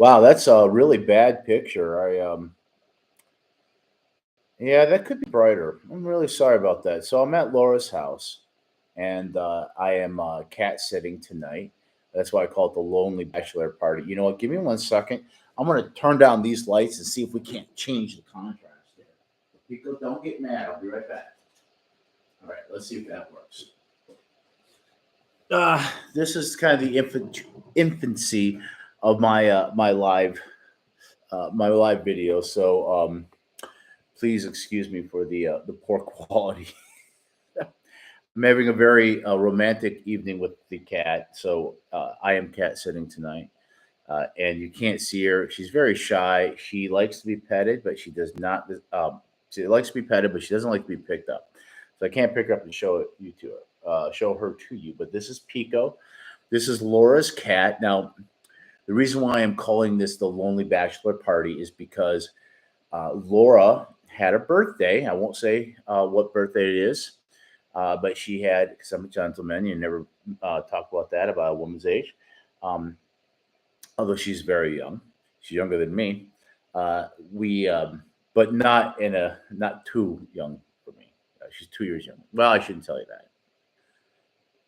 Wow, that's a really bad picture. Yeah, that could be brighter. I'm really sorry about that. So I'm at Laura's house, and I am cat sitting tonight. That's why I call it the lonely bachelor party. You know what? Give me 1 second. I'm gonna turn down these lights and see if we can't change the contrast there. People, don't get mad. I'll be right back. All right, let's see if that works. This is kind of the infancy of my live video. So please excuse me for the poor quality. I'm having a very romantic evening with the cat. So I am cat sitting tonight, and you can't see her. She's very shy. She likes to be petted, but she does not. She likes to be petted, but she doesn't like to be picked up. So I can't pick her up and show her to you. But this is Pico. This is Laura's cat. Now, the reason why I'm calling this the Lonely Bachelor Party is because Laura had a birthday. I won't say what birthday it is, but she had, because I'm a gentleman, you never talk about a woman's age. Um, Although she's very young, she's younger than me. We, but not too young for me. She's 2 years young. Well, I shouldn't tell you that.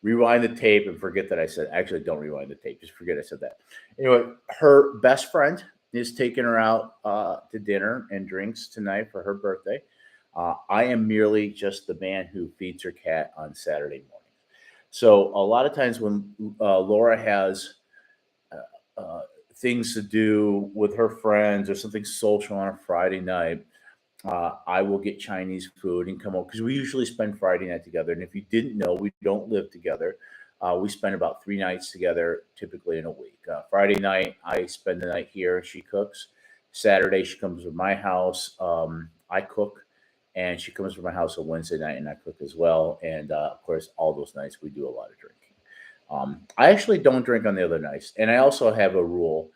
Rewind the tape and forget that I said. Actually, don't rewind the tape. Just forget I said that. Anyway, her best friend is taking her out to dinner and drinks tonight for her birthday. I am merely just the man who feeds her cat on Saturday morning. So a lot of times when Laura has uh, things to do with her friends or something social on a Friday night, I will get Chinese food and come over because we usually spend Friday night together. And if you didn't know, we don't live together. We spend about 3 nights together, typically in a week. Friday night, I spend the night here. She cooks. Saturday, she comes to my house. I cook, and she comes to my house on Wednesday night, and I cook as well. And of course, all those nights we do a lot of drinking. I actually don't drink on the other nights, and I also have a rule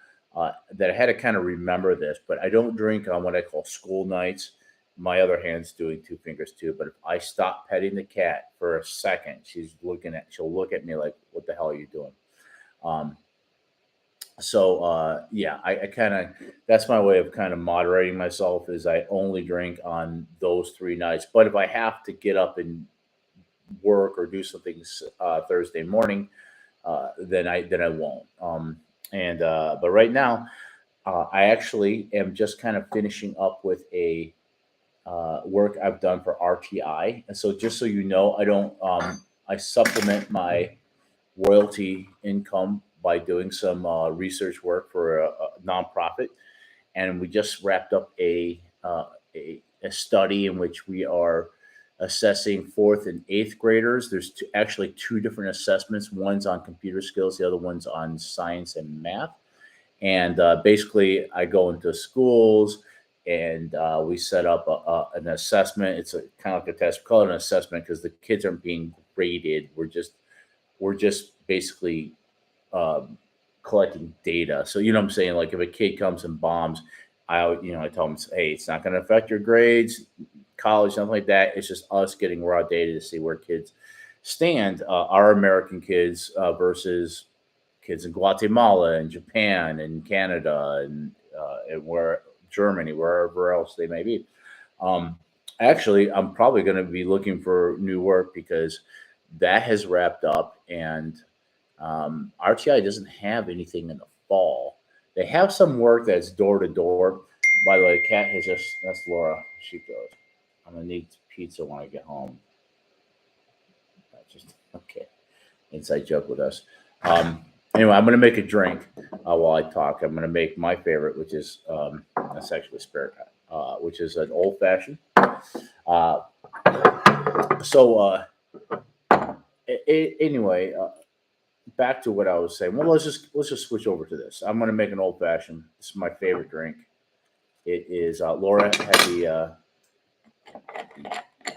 that I had to kind of remember this, but I don't drink on what I call school nights. My other hand's doing two fingers too. But if I stop petting the cat for a second, she'll look at me like, "What the hell are you doing?" Um, so yeah, I kind of that's my way of kind of moderating myself. Is I only drink on those 3 nights. But if I have to get up and work or do something Thursday morning, then I won't. And But right now, I actually am just kind of finishing up with a work I've done for RTI. And so, just so you know, I supplement my royalty income by doing some research work for a nonprofit, and we just wrapped up a study in which we are assessing fourth and eighth graders. There's actually two different assessments. One's on computer skills, the other one's on science and math. And basically, I go into schools and we set up an assessment. It's a kind of like a test. We call it an assessment because the kids aren't being graded. We're just basically um, collecting data. So you know what I'm saying? Like if a kid comes and bombs, I tell them, hey, it's not going to affect your grades, college, nothing like that. It's just us getting raw data to see where kids stand. Our American kids versus kids in Guatemala and Japan and Canada and where Germany, wherever else they may be. Um, Actually, I'm probably going to be looking for new work because that has wrapped up, and RTI doesn't have anything in the fall. They have some work that's door to door. By the way, cat has just that's Laura. She goes, I'm gonna need pizza when I get home. That's just okay. Inside joke with us. Um, anyway, I'm gonna make a drink while I talk. I'm gonna make my favorite, which is that's actually spare, which is an old fashioned. Uh, so anyway, back to what I was saying. Well, let's just switch over to this. I'm gonna make an old fashioned. This is my favorite drink. It is Laura had the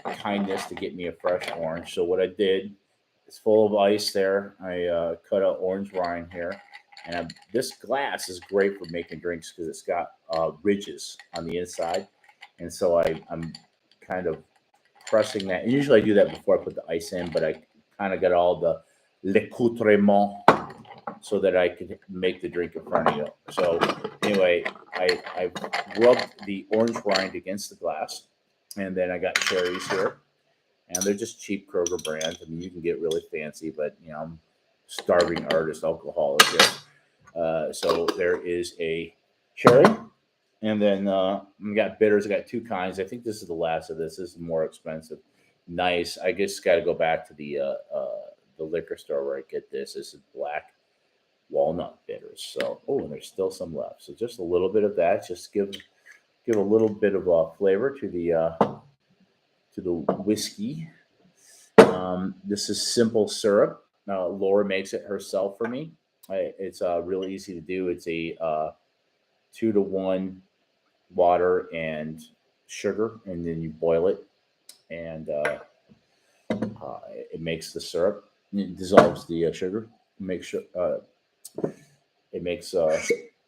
kindness to get me a fresh orange. So what I did, it's full of ice there. I cut out orange rind here, and this glass is great for making drinks because it's got ridges on the inside, and so I'm kind of pressing that. And usually I do that before I put the ice in, but I kind of got all the l'accoutrement so that I could make the drink in front of you. So anyway, I rubbed the orange rind against the glass, and then I got cherries here, and they're just cheap Kroger brands. I mean, you can get really fancy, but I'm starving artist alcoholic here. So there is a cherry, and then we got bitters. I got two kinds. I think this is the last of this. This is more expensive. Nice. I just got to go back to the liquor store where I get this. This is black walnut bitters. So, and there's still some left. So just a little bit of that. Just give a little bit of flavor to the whiskey. This is simple syrup. Laura makes it herself for me. It's really easy to do. It's a 2-to-1 water and sugar, and then you boil it, and it makes the syrup. It dissolves the sugar. Makes sure it makes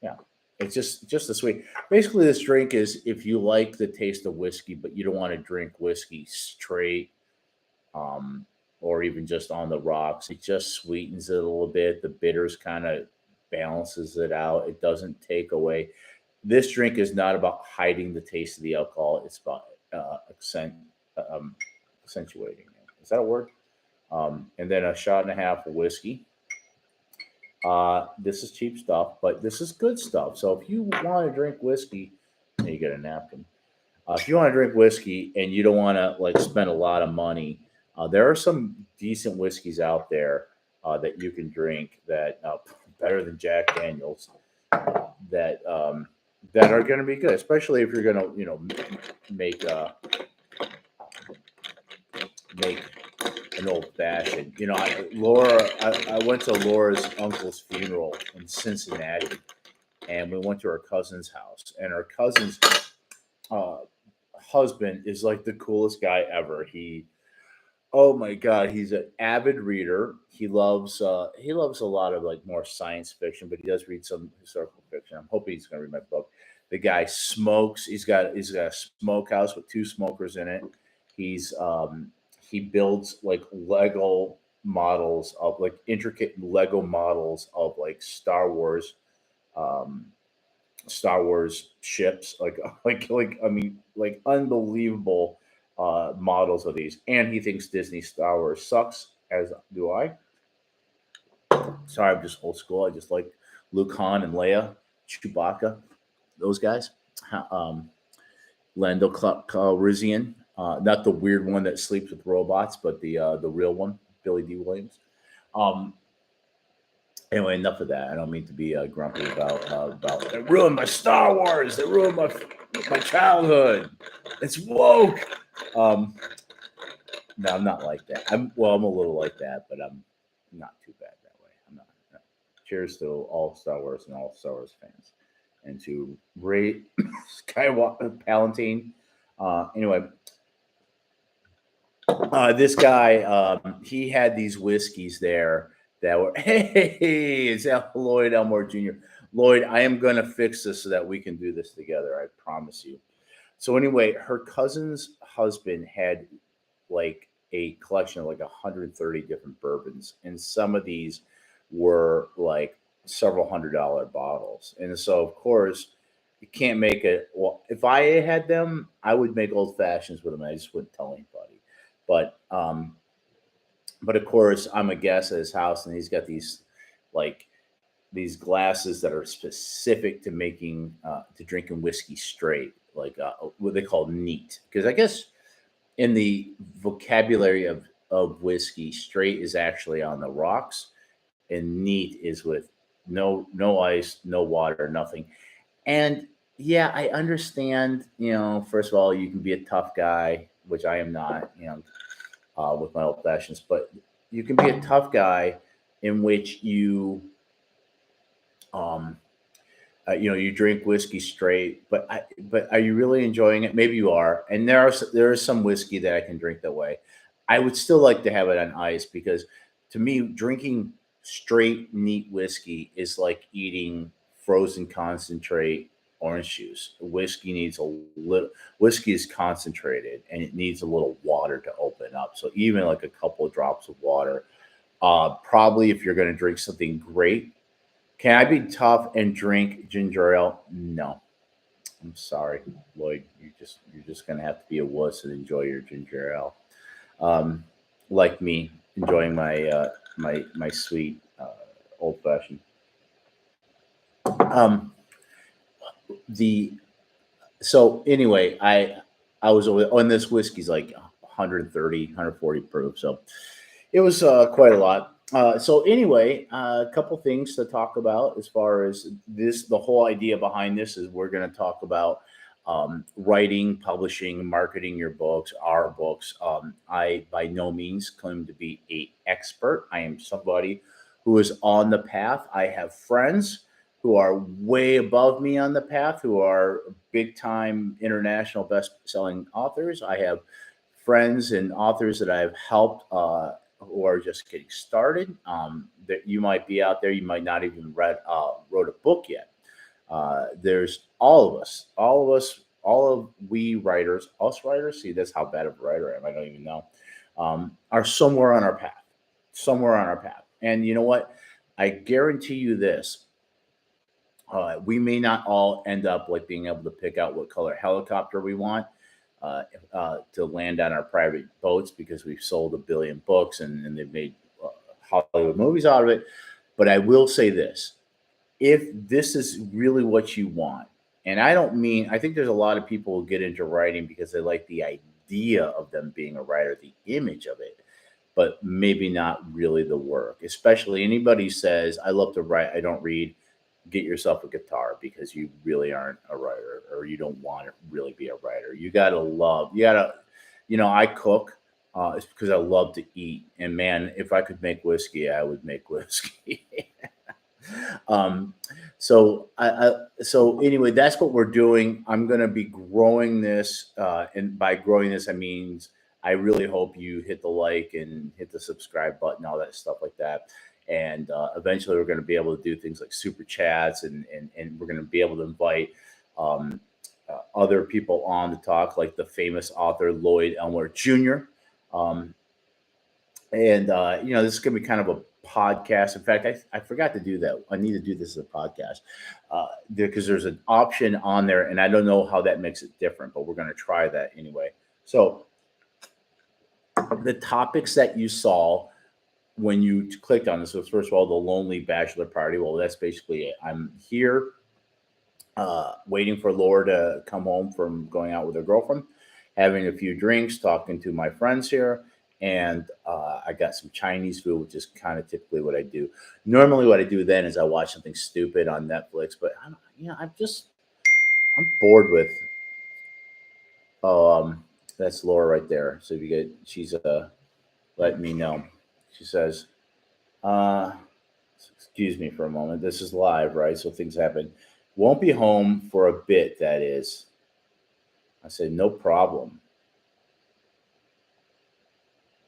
yeah. It's just a sweet. Basically, this drink is if you like the taste of whiskey, but you don't want to drink whiskey straight, or even just on the rocks. It just sweetens it a little bit. The bitters kind of balances it out. It doesn't take away. This drink is not about hiding the taste of the alcohol. It's about accentuating it. Is that a word? And then a shot and a half of whiskey. This is cheap stuff, but this is good stuff. So if you want to drink whiskey, you get a napkin. If you want to drink whiskey and you don't want to spend a lot of money, there are some decent whiskeys out there that you can drink that better than Jack Daniels that are going to be good, especially if you're going to make make an old fashioned. I went to Laura's uncle's funeral in Cincinnati, and we went to her cousin's house, and her cousin's husband is like the coolest guy ever. Oh my God, he's an avid reader. He loves a lot of more science fiction, but he does read some historical fiction. I'm hoping he's going to read my book. The guy smokes. He's got a smokehouse with 2 smokers in it. He builds Lego models of intricate Lego models of Star Wars ships, unbelievable models of these. And he thinks Disney Star Wars sucks, as do I. Sorry, I'm just old school. I just like Luke, Han, and Leia, Chewbacca, those guys. Lando Calrissian, not the weird one that sleeps with robots, but the real one, Billy D. Williams. Anyway, enough of that. I don't mean to be grumpy about they ruined my Star Wars. They ruined my childhood. It's woke. No, I'm not like that. I'm a little like that, but I'm not too bad that way. I'm not. No. Cheers to all Star Wars and all Star Wars fans, and to Ray Skywalker Palantine. Anyway, this guy, he had these whiskeys there that were, hey, it's Lloyd Elmore Jr. Lloyd, I am going to fix this so that we can do this together. I promise you. So anyway, her cousin's husband had a collection of 130 different bourbons. And some of these were several $100 bottles. And so, of course, you can't make it. Well, if I had them, I would make old fashions with them. I just wouldn't tell anybody. But of course, I'm a guest at his house, and he's got these glasses that are specific to making to drinking whiskey straight, what they call neat. Because I guess in the vocabulary of whiskey, straight is actually on the rocks, and neat is with no ice, no water, nothing. And yeah, I understand. First of all, you can be a tough guy, which I am not. With my old fashions, but you can be a tough guy in which you you drink whiskey straight, but are you really enjoying it? Maybe you are. And there is some whiskey that I can drink that way. I would still like to have it on ice, because to me, drinking straight neat whiskey is like eating frozen concentrate orange juice. Whiskey is concentrated, and it needs a little water to open up. So even a couple of drops of water, probably if you're going to drink something great, Can I be tough and drink ginger ale? No, I'm sorry, Lloyd. You're just gonna have to be a wuss and enjoy your ginger ale. Um, like me, enjoying my sweet old fashioned. Um, the so anyway, I was on this whiskey's like 130, 140 proof, so it was quite a lot. So anyway, a couple things to talk about as far as this. The whole idea behind this is we're going to talk about writing, publishing, marketing your books, our books. I by no means claim to be a expert. I am somebody who is on the path. I have friends who are way above me on the path, who are big time international best selling authors. I have friends and authors that I've helped who are just getting started. That you might be out there, you might not even wrote a book yet. There's all of us, all of we writers, us writers. See, that's how bad of a writer I am. I don't even know. Are somewhere on our path, somewhere on our path. And you know what? I guarantee you this: we may not all end up like being able to pick out what color helicopter we want to land on our private boats because we've sold a billion books and they've made uh, Hollywood movies out of it. But I will say this: if this is really what you want, and I don't mean, I think there's a lot of people who get into writing because they like the idea of them being a writer, the image of it, but maybe not really the work. Especially anybody who says, I love to write, I don't read, get yourself a guitar because you really aren't a writer or you don't want to really be a writer. You gotta, I cook. It's because I love to eat. And man, if I could make whiskey, I would make whiskey. um, so anyway, that's what we're doing. I'm going to be growing this, and by growing this, I mean I really hope you hit the like and hit the subscribe button, all that stuff like that. And eventually, we're going to be able to do things like super chats, and we're going to be able to invite um, other people on to talk, like the famous author Lloyd Elmore Jr. Um, and this is going to be kind of a podcast. In fact, I forgot to do that. I need to do this as a podcast because there's an option on there, and I don't know how that makes it different, but we're going to try that anyway. So the topics that you saw when you clicked on this was, first of all, the lonely bachelor party. Well, that's basically it. I'm here waiting for Laura to come home from going out with her girlfriend, having a few drinks, talking to my friends here. And I got some Chinese food, which is kind of typically what I do. Normally, what I do then is I watch something stupid on Netflix, but I'm bored with. Oh, that's Laura right there. So if you get, she's letting me know. She says, uh, excuse me for a moment. This is live, right? So things happen. Won't be home for a bit, that is. I said, no problem.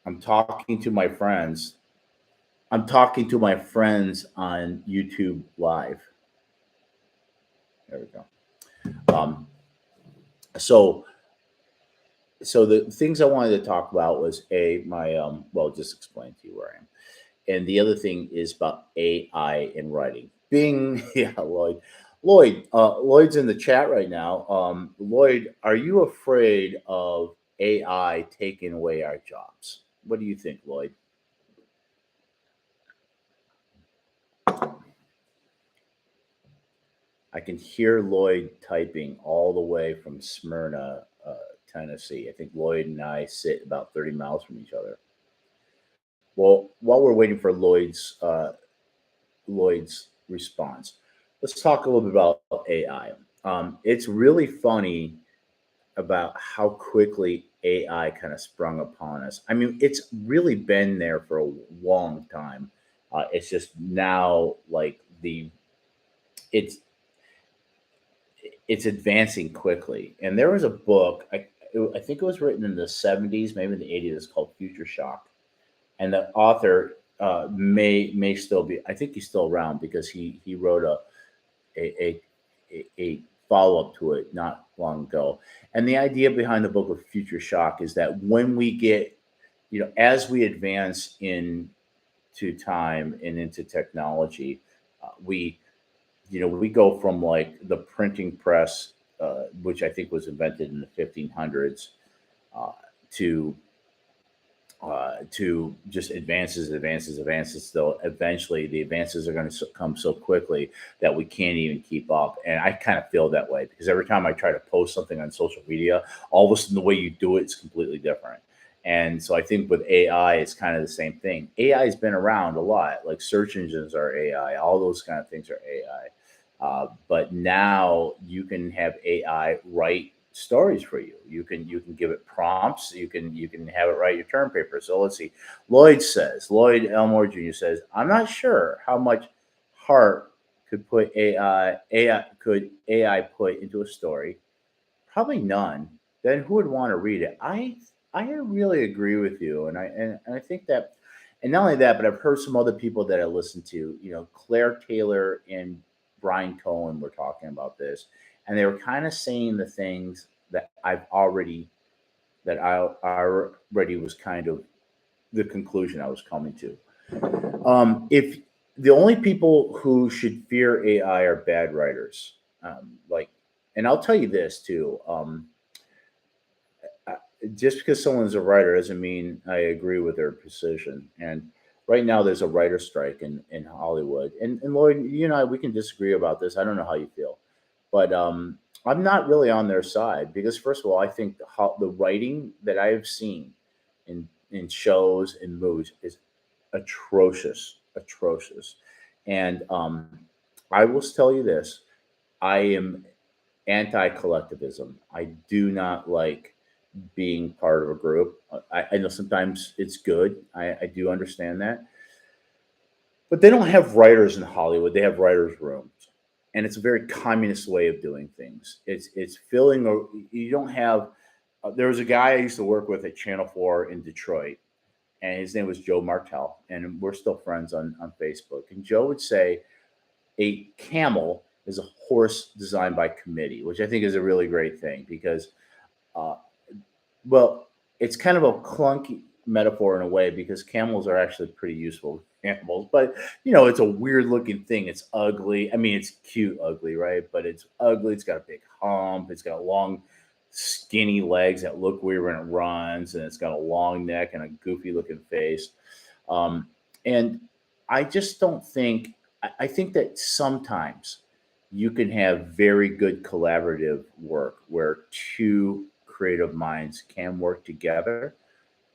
I'm talking to my friends. I'm talking to my friends on YouTube Live. There we go. Um, so, so the things I wanted to talk about was my well, just explain to you where I am, and the other thing is about AI in writing. Bing, yeah, Lloyd's in the chat right now. Lloyd, are you afraid of AI taking away our jobs? What do you think, Lloyd? I can hear Lloyd typing all the way from Smyrna, Tennessee. I think Lloyd and I sit about 30 miles from each other. Well, while we're waiting for Lloyd's response, let's talk a little bit about AI. It's really funny about how quickly AI kind of sprung upon us. I mean, it's really been there for a long time. It's just now like it's it's advancing quickly. And there was a book, I think it was written in the 70s, maybe in the 80s. It's called Future Shock, and the author may still be. I think he's still around because he wrote a a follow up to it not long ago. And the idea behind the book of Future Shock is that when we get, as we advance into time and into technology, we we go from like the printing press, which I think was invented in the 1500s, uh, to just advances. Though eventually the advances are going to come so quickly that we can't even keep up. And I kind of feel that way because every time I try to post something on social media, all of a sudden the way you do it is completely different. And so I think with AI, it's kind of the same thing. AI has been around a lot, like search engines are AI, all those kind of things are AI. But now you can have AI write stories for you. You can give it prompts. You can have it write your term paper. So let's see. Lloyd Elmore Jr. says, I'm not sure how much heart could AI put into a story. Probably none. Then who would want to read it? I really agree with you, and I think that, and not only that, but I've heard some other people that I listen to. Claire Taylor and Brian Cohen were talking about this, and they were kind of saying the things that I already was kind of the conclusion I was coming to. If the only people who should fear AI are bad writers, like, and I'll tell you this too. Uh, just because someone's a writer doesn't mean I agree with their position. And right now, there's a writer strike in Hollywood. And Lloyd, you and I, we can disagree about this. I don't know how you feel, but I'm not really on their side because, first of all, I think the writing that I have seen in shows and movies is atrocious, atrocious. And I will tell you this: I am anti-collectivism. I do not like being part of a group. I know sometimes it's good. I do understand that, but they don't have writers in Hollywood. They have writers' rooms, and it's a very communist way of doing things. It's filling. You don't have. There was a guy I used to work with at Channel 4 in Detroit, and his name was Joe Martell, and we're still friends on Facebook. And Joe would say a camel is a horse designed by committee, which I think is a really great thing because uh, well, it's kind of a clunky metaphor in a way because camels are actually pretty useful animals, but it's a weird looking thing. It's ugly. I mean, it's cute, ugly, right? But it's ugly. It's got a big hump. It's got long, skinny legs that look weird when it runs, and it's got a long neck and a goofy looking face. Um, and I just don't think. I think that sometimes you can have very good collaborative work where two creative minds can work together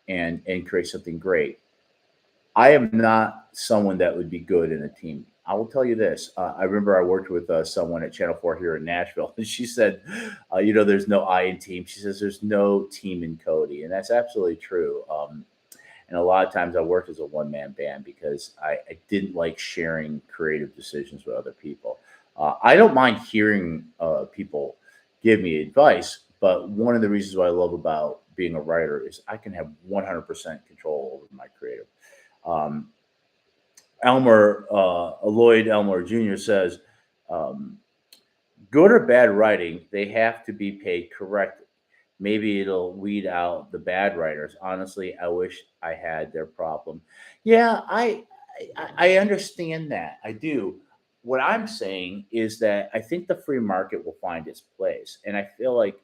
and create something great. I am not someone that would be good in a team. I will tell you this. I remember I worked with someone at Channel 4 here in Nashville, and she said, there's no I in team. She says there's no team in Cody, and that's absolutely true. And a lot of times I worked as a one man band because I didn't like sharing creative decisions with other people. I don't mind hearing people give me advice, but one of the reasons what I love about being a writer is I can have 100% control over my creative. Um, Lloyd Elmore Jr. says, um, good or bad writing, they have to be paid correctly. Maybe it'll weed out the bad writers. Honestly, I wish I had their problem. Yeah, I understand that. I do. What I'm saying is that I think the free market will find its place, and I feel like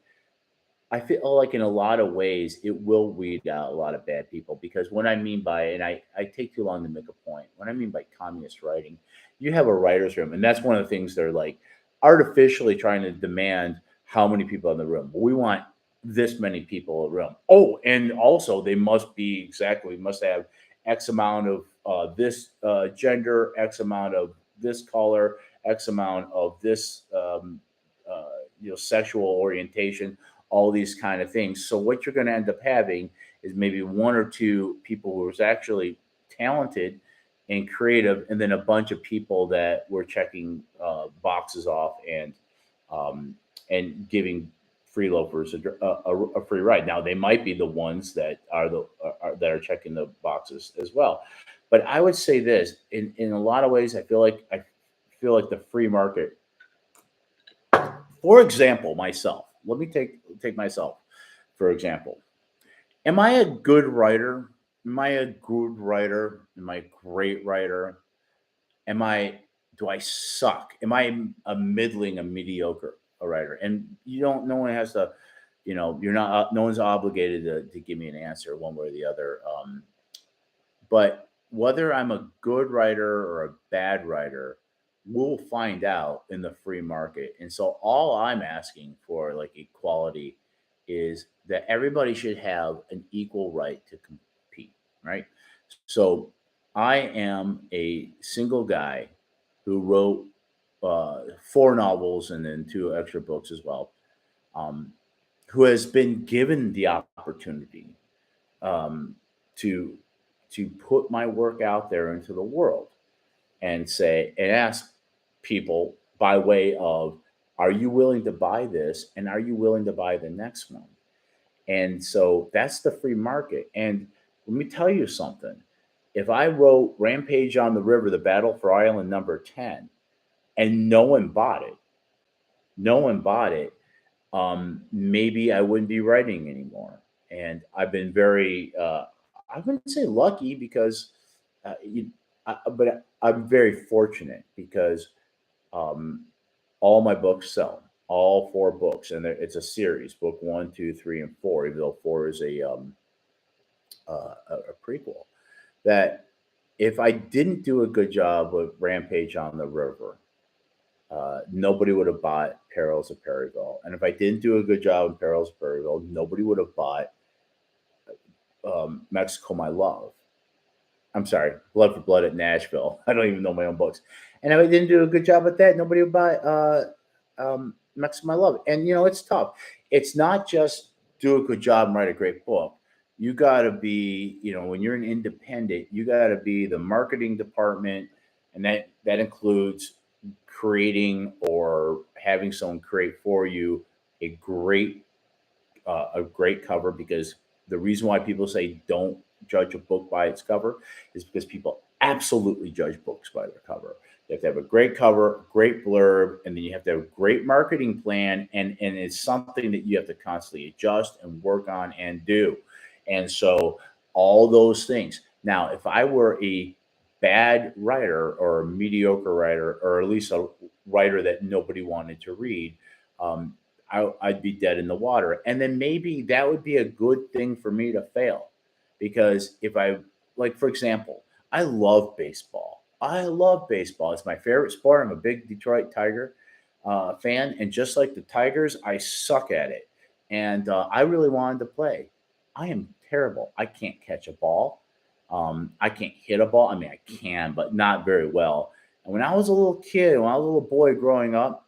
in a lot of ways it will weed out a lot of bad people because what I mean by, and I take too long to make a point. What I mean by communist writing, you have a writer's room, and that's one of the things they're like artificially trying to demand how many people in the room. We want this many people in the room. Oh, and also they must be exactly, we must have X amount of this gender, X amount of this color, X amount of this sexual orientation, all these kind of things. So what you're going to end up having is maybe one or two people who was actually talented and creative, and then a bunch of people that were checking boxes off um, and giving freeloafers a free ride. Now they might be the ones that that are checking the boxes as well. But I would say this: in a lot of ways, I feel like the free market. For example, myself. Let me take myself for example. Am I a good writer? Am I a good writer? Am I a great writer? Am I do I suck? Am I a middling, a mediocre a writer? And you don't. No one has to. You're not. No one's obligated to give me an answer one way or the other. But whether I'm a good writer or a bad writer, we'll find out in the free market. And so all I'm asking for, like equality, is that everybody should have an equal right to compete, right? So I am a single guy who wrote four novels and then two extra books as well, um, who has been given the opportunity um, to put my work out there into the world and say and ask people by way of, are you willing to buy this and are you willing to buy the next one? And so that's the free market. And let me tell you something. If I wrote Rampage on the River, the Battle for Island number 10, and no one bought it, maybe I wouldn't be writing anymore. And I've been very, I wouldn't say lucky because, but I'm very fortunate because um, all my books sell, all four books, and it's a series: book one, two, three, and four. Even though four is a prequel, that if I didn't do a good job with Rampage on the River, nobody would have bought Perils of Perryville. And if I didn't do a good job in Perils of Perryville, nobody would have bought Mexico, My Love. I'm sorry, Blood for Blood at Nashville. I don't even know my own books. And if I didn't do a good job at that, nobody would buy Mexico, My Love. And, it's tough. It's not just do a good job and write a great book. You got to be, when you're an independent, you got to be the marketing department. And that includes creating or having someone create for you a great cover, because the reason why people say don't judge a book by its cover is because people absolutely judge books by their cover. You have to have a great cover, great blurb, and then you have to have a great marketing plan, and it's something that you have to constantly adjust and work on and do. And so all those things. Now, if I were a bad writer or a mediocre writer, or at least a writer that nobody wanted to read, um, I'd be dead in the water. And then maybe that would be a good thing for me to fail. Because if I, like, for example, I love baseball. I love baseball. It's my favorite sport. I'm a big Detroit Tiger fan. And just like the Tigers, I suck at it. And I really wanted to play. I am terrible. I can't catch a ball. I can't hit a ball. I mean, I can, but not very well. And when I was a little kid, when I was a little boy growing up,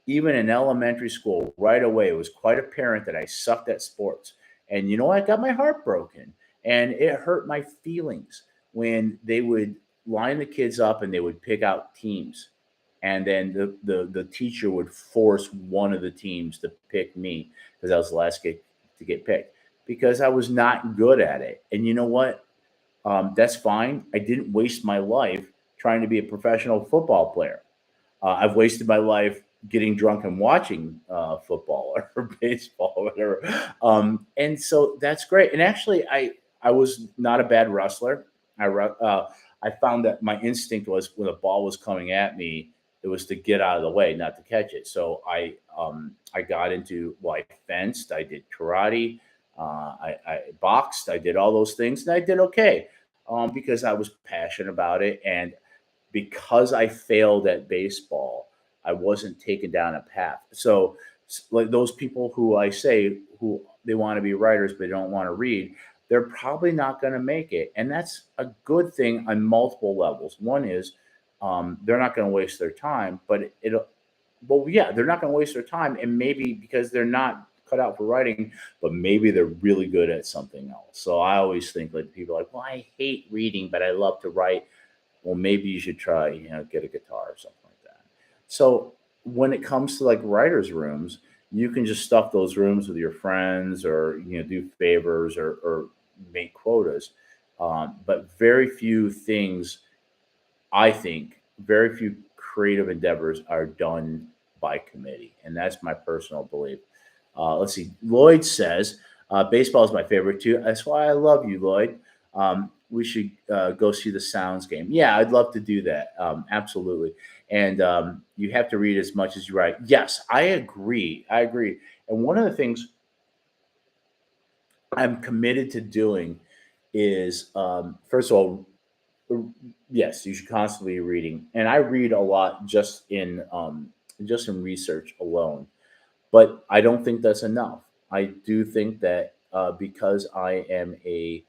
even in elementary school, right away, it was quite apparent that I sucked at sports. And I got my heart broken, and it hurt my feelings when they would line the kids up and they would pick out teams. And then the teacher would force one of the teams to pick me because I was the last kid to get picked because I was not good at it. And you know what? That's fine. I didn't waste my life trying to be a professional football player. I've wasted my life getting drunk and watching football or baseball or whatever. And so that's great. And actually, I was not a bad wrestler. I found that my instinct was when a ball was coming at me, it was to get out of the way, not to catch it. So I got into, well, I fenced, I did karate, I boxed, I did all those things, and I did okay because I was passionate about it. And because I failed at baseball, I wasn't taken down a path. So, like those people who I say who they want to be writers but don't want to read, they're probably not going to make it, and that's a good thing on multiple levels. One is they're not going to waste their time, but well, yeah, they're not going to waste their time, and maybe because they're not cut out for writing, but maybe they're really good at something else. So I always think like people are like, well, I hate reading, but I love to write. Well, maybe you should try, get a guitar or something like that. So when it comes to like writers' rooms, you can just stuff those rooms with your friends or, do favors or make quotas. But very few things, I think, very few creative endeavors are done by committee. And that's my personal belief. Let's see. Lloyd says, baseball is my favorite too. That's why I love you, Lloyd. we should go see the Sounds game. Yeah, I'd love to do that. Absolutely. And you have to read as much as you write. Yes, I agree. I agree. And one of the things I'm committed to doing is, first of all, yes, you should constantly be reading, and I read a lot just in research alone. But I don't think that's enough. I do think that because I am a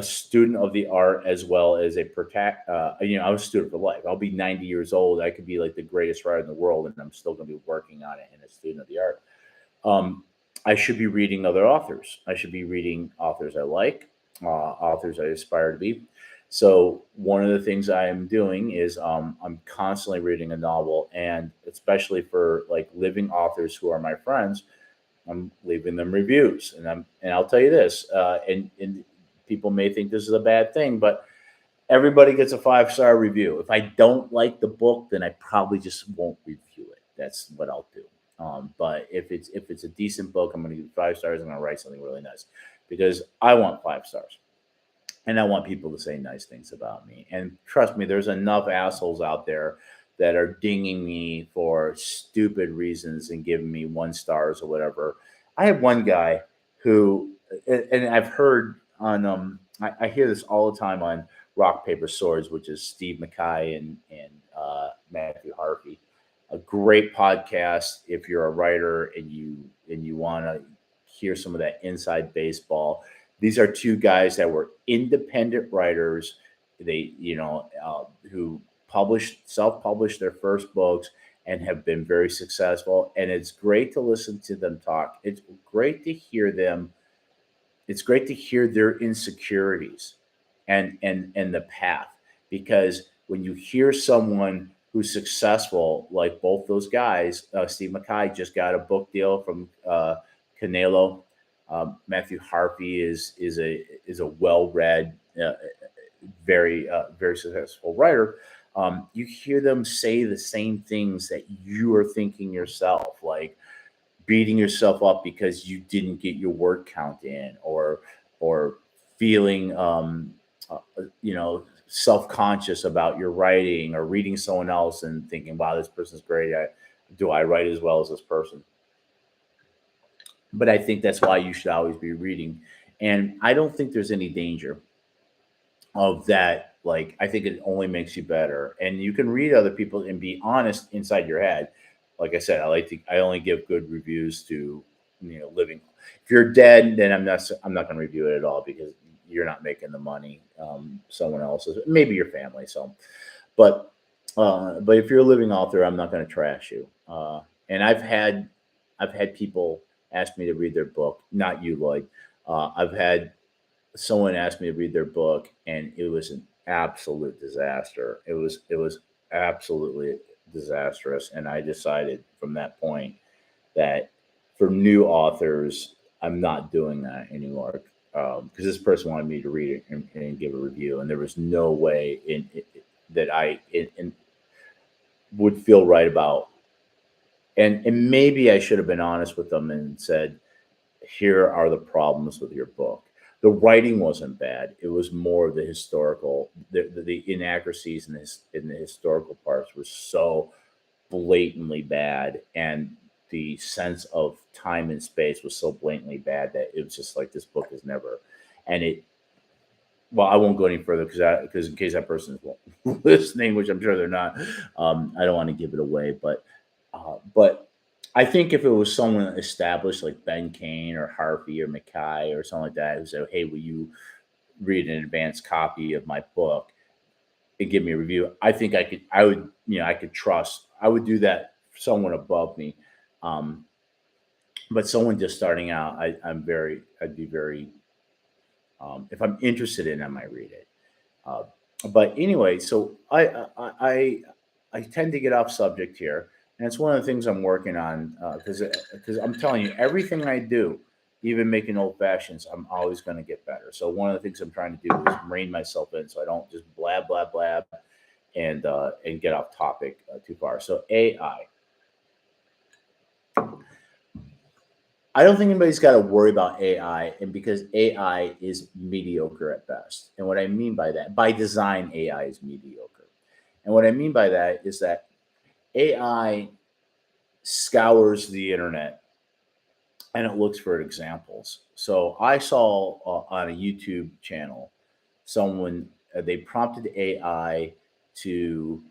student of the art as well as a protect. I'm a student for life. I'll be 90 years old. I could be like the greatest writer in the world, and I'm still going to be working on it and a student of the art. Um, I should be reading other authors. I should be reading authors I like, authors I aspire to be. So one of the things I am doing is I'm constantly reading a novel, and especially for like living authors who are my friends, I'm leaving them reviews, and I'll tell you this, and people may think this is a bad thing, but everybody gets a 5-star review. If I don't like the book, then I probably just won't review it. That's what I'll do. But if it's a decent book, I'm going to give it 5 stars. I'm going to write something really nice because I want 5 stars. And I want people to say nice things about me. And trust me, there's enough assholes out there that are dinging me for stupid reasons and giving me 1 stars or whatever. I have one guy who, and I've heard on, I hear this all the time on Rock Paper Swords, which is Steve Mackay and Matthew Harvey. A great podcast if you're a writer and you want to hear some of that inside baseball. These are two guys that were independent writers. They, who self-published their first books and have been very successful. And it's great to listen to them talk. It's great to hear their insecurities and the path, because when you hear someone who's successful like both those guys, Steve Mackay just got a book deal from Canelo. Matthew Harvey is a well-read, very successful writer. You hear them say the same things that you are thinking yourself, like beating yourself up because you didn't get your word count in, or feeling self-conscious about your writing, or reading someone else and thinking, wow, this person's great. Do I write as well as this person? But I think that's why you should always be reading. And I don't think there's any danger of that. Like, I think it only makes you better. And you can read other people and be honest inside your head. Like I said, I only give good reviews to, living. If you're dead, then I'm not going to review it at all, because you're not making the money. Someone else is, maybe your family. So, but if you're a living author, I'm not going to trash you. And I've had people ask me to read their book. Not you, Lloyd. I've had someone ask me to read their book, and it was an absolute disaster. It was absolutely disastrous, and I decided from that point that for new authors, I'm not doing that anymore, because this person wanted me to read it and give a review, and there was no way that I would feel right about. And maybe I should have been honest with them and said, here are the problems with your book. The writing wasn't bad. It was more of the historical, the inaccuracies in the historical parts were so blatantly bad, and the sense of time and space was so blatantly bad that it was just like, this book is never. And it, well, I won't go any further because in case that person is listening, which I'm sure they're not, I don't want to give it away. But I think if it was someone established like Ben Kane or Harvey or Mackay or something like that, who said, "Hey, will you read an advanced copy of my book and give me a review?" I think I could trust. I would do that for someone above me. Um, but someone just starting out, I'd be very, if I'm interested in, I might read it. Uh, but anyway, so I tend to get off subject here, and it's one of the things I'm working on, because I'm telling you, everything I do, even making old fashions, I'm always going to get better. So one of the things I'm trying to do is rein myself in, so I don't just blab blab blab and get off topic too far. So AI. I don't think anybody's got to worry about AI, and because AI is mediocre at best. And what I mean by that, by design, AI is mediocre. And what I mean by that is that AI scours the internet and it looks for examples. So I saw on a YouTube channel someone they prompted AI to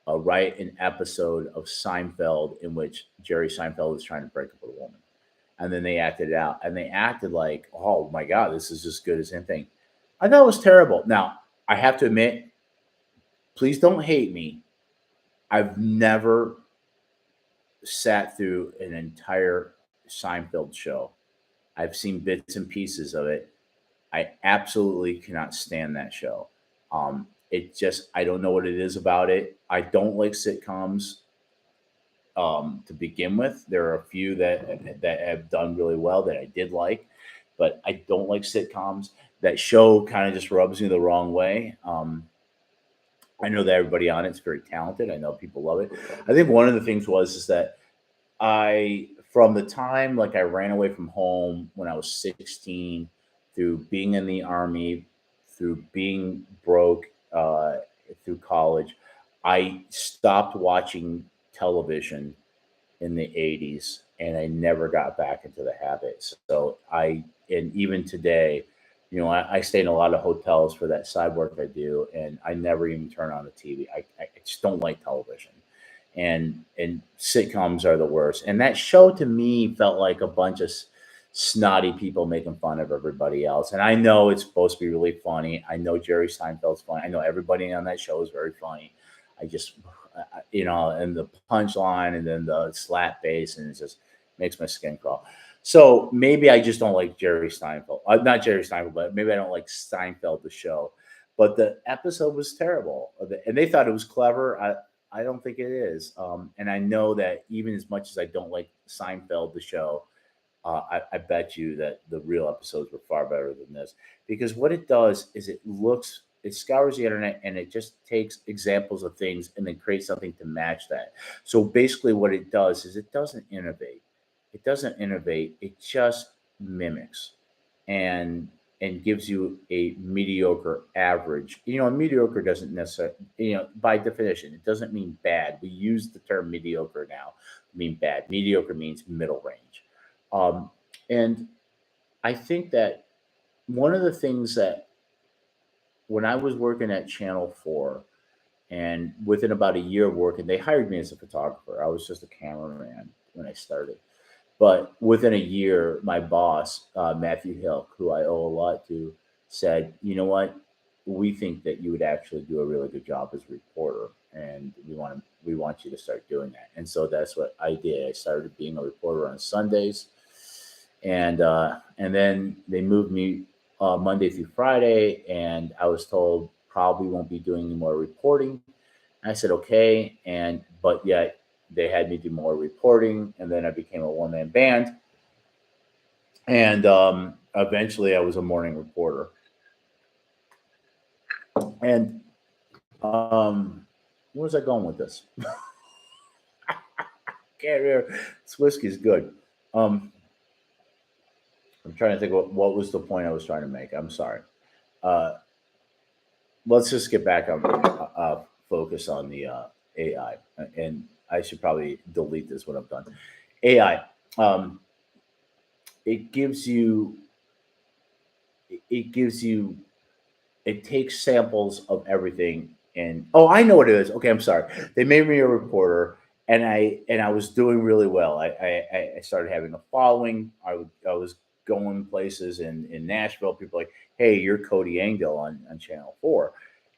write an episode of Seinfeld in which Jerry Seinfeld is trying to break up with a woman, and then they acted it out, and they acted like, "Oh my god, this is as good as anything." I thought it was terrible. Now I have to admit, please don't hate me. I've never sat through an entire Seinfeld show. I've seen bits and pieces of it. I absolutely cannot stand that show. It just I don't know what it is about it. I don't like sitcoms to begin with. There are a few that have done really well that I did like, but I don't like sitcoms. That show kind of just rubs me the wrong way. I know that everybody on it's very talented. I know people love it. I think one of the things was is that I from the time like I ran away from home when I was 16 through being in the army, through being broke, through college, I stopped watching television in the 80s and I never got back into the habit. So and even today, I stay in a lot of hotels for that side work I do, and I never even turn on the TV. I just don't like television, and sitcoms are the worst. And that show to me felt like a bunch of snotty people making fun of everybody else. And I know it's supposed to be really funny. I know Jerry Seinfeld's funny. I know everybody on that show is very funny. I just, and the punchline and then the slap bass, and it just makes my skin crawl. So maybe I just don't like Jerry Seinfeld. Not Jerry Seinfeld, but maybe I don't like Seinfeld, the show. But the episode was terrible. And they thought it was clever. I don't think it is. And I know that even as much as I don't like Seinfeld, the show, I bet you that the real episodes were far better than this, because what it does is it scours the internet and it just takes examples of things and then creates something to match that. So basically, what it does is it doesn't innovate. It doesn't innovate. It just mimics and and gives you a mediocre average. A mediocre doesn't necessarily, by definition, it doesn't mean bad. We use the term mediocre now, mean bad. Mediocre means middle range. Um, and I think that one of the things that when I was working at Channel 4, and within about a year of working, they hired me as a photographer. I was just a cameraman when I started. But within a year, my boss, Matthew Hill, who I owe a lot to, said, "You know what? We think that you would actually do a really good job as a reporter, and we want you to start doing that." And so that's what I did. I started being a reporter on Sundays, and then they moved me Monday through Friday, and I was told probably won't be doing any more reporting. I said okay, and but yet they had me do more reporting, and then I became a one man band, and eventually I was a morning reporter. And where was I going with this? Can't remember. This whiskey's good. Um, I'm trying to think what was the point I was trying to make. I'm sorry. Uh, let's just get back on focus on the AI, and I should probably delete this when I'm done. AI. Um, it gives you it gives you it takes samples of everything. And oh, I know what it is. Okay, I'm sorry. They made me a reporter, and I was doing really well. I started having a following. I was going places in Nashville. People like, "Hey, you're Cody Engdahl on Channel 4,"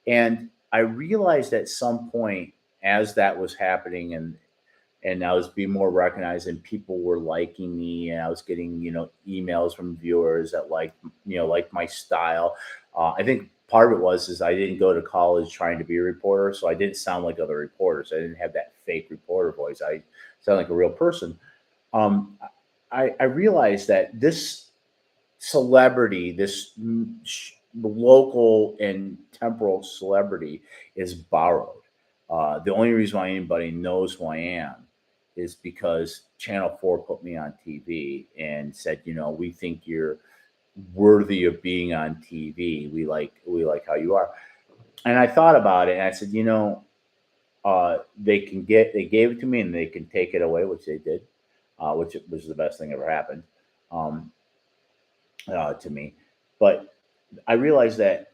and I realized at some point as that was happening, and I was being more recognized, and people were liking me, and I was getting emails from viewers that liked my style. I think part of it was is I didn't go to college trying to be a reporter, so I didn't sound like other reporters. I didn't have that fake reporter voice. I sound like a real person. I realized that this celebrity, this local and temporal celebrity, is borrowed. The only reason why anybody knows who I am is because Channel 4 put me on TV and said, we think you're worthy of being on TV. We like how you are. And I thought about it and I said, they gave it to me and they can take it away, which they did, which was the best thing ever happened um, to me. But I realized that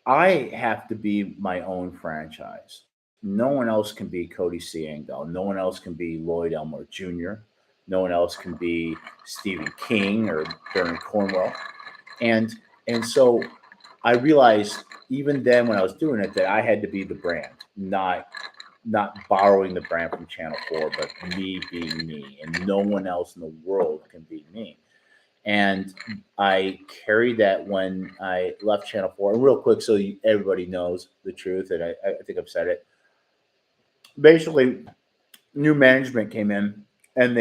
I have to be my own franchise. No one else can be Cody Siegel. No one else can be Lloyd Elmore Jr. No one else can be Stephen King or Darren Cornwell. And and so I realized even then when I was doing it that I had to be the brand, not borrowing the brand from Channel 4, but me being me, and no one else in the world can be me. And I carried that when I left Channel 4. And real quick, so everybody knows the truth, and I think I've said it. Basically, new management came in, and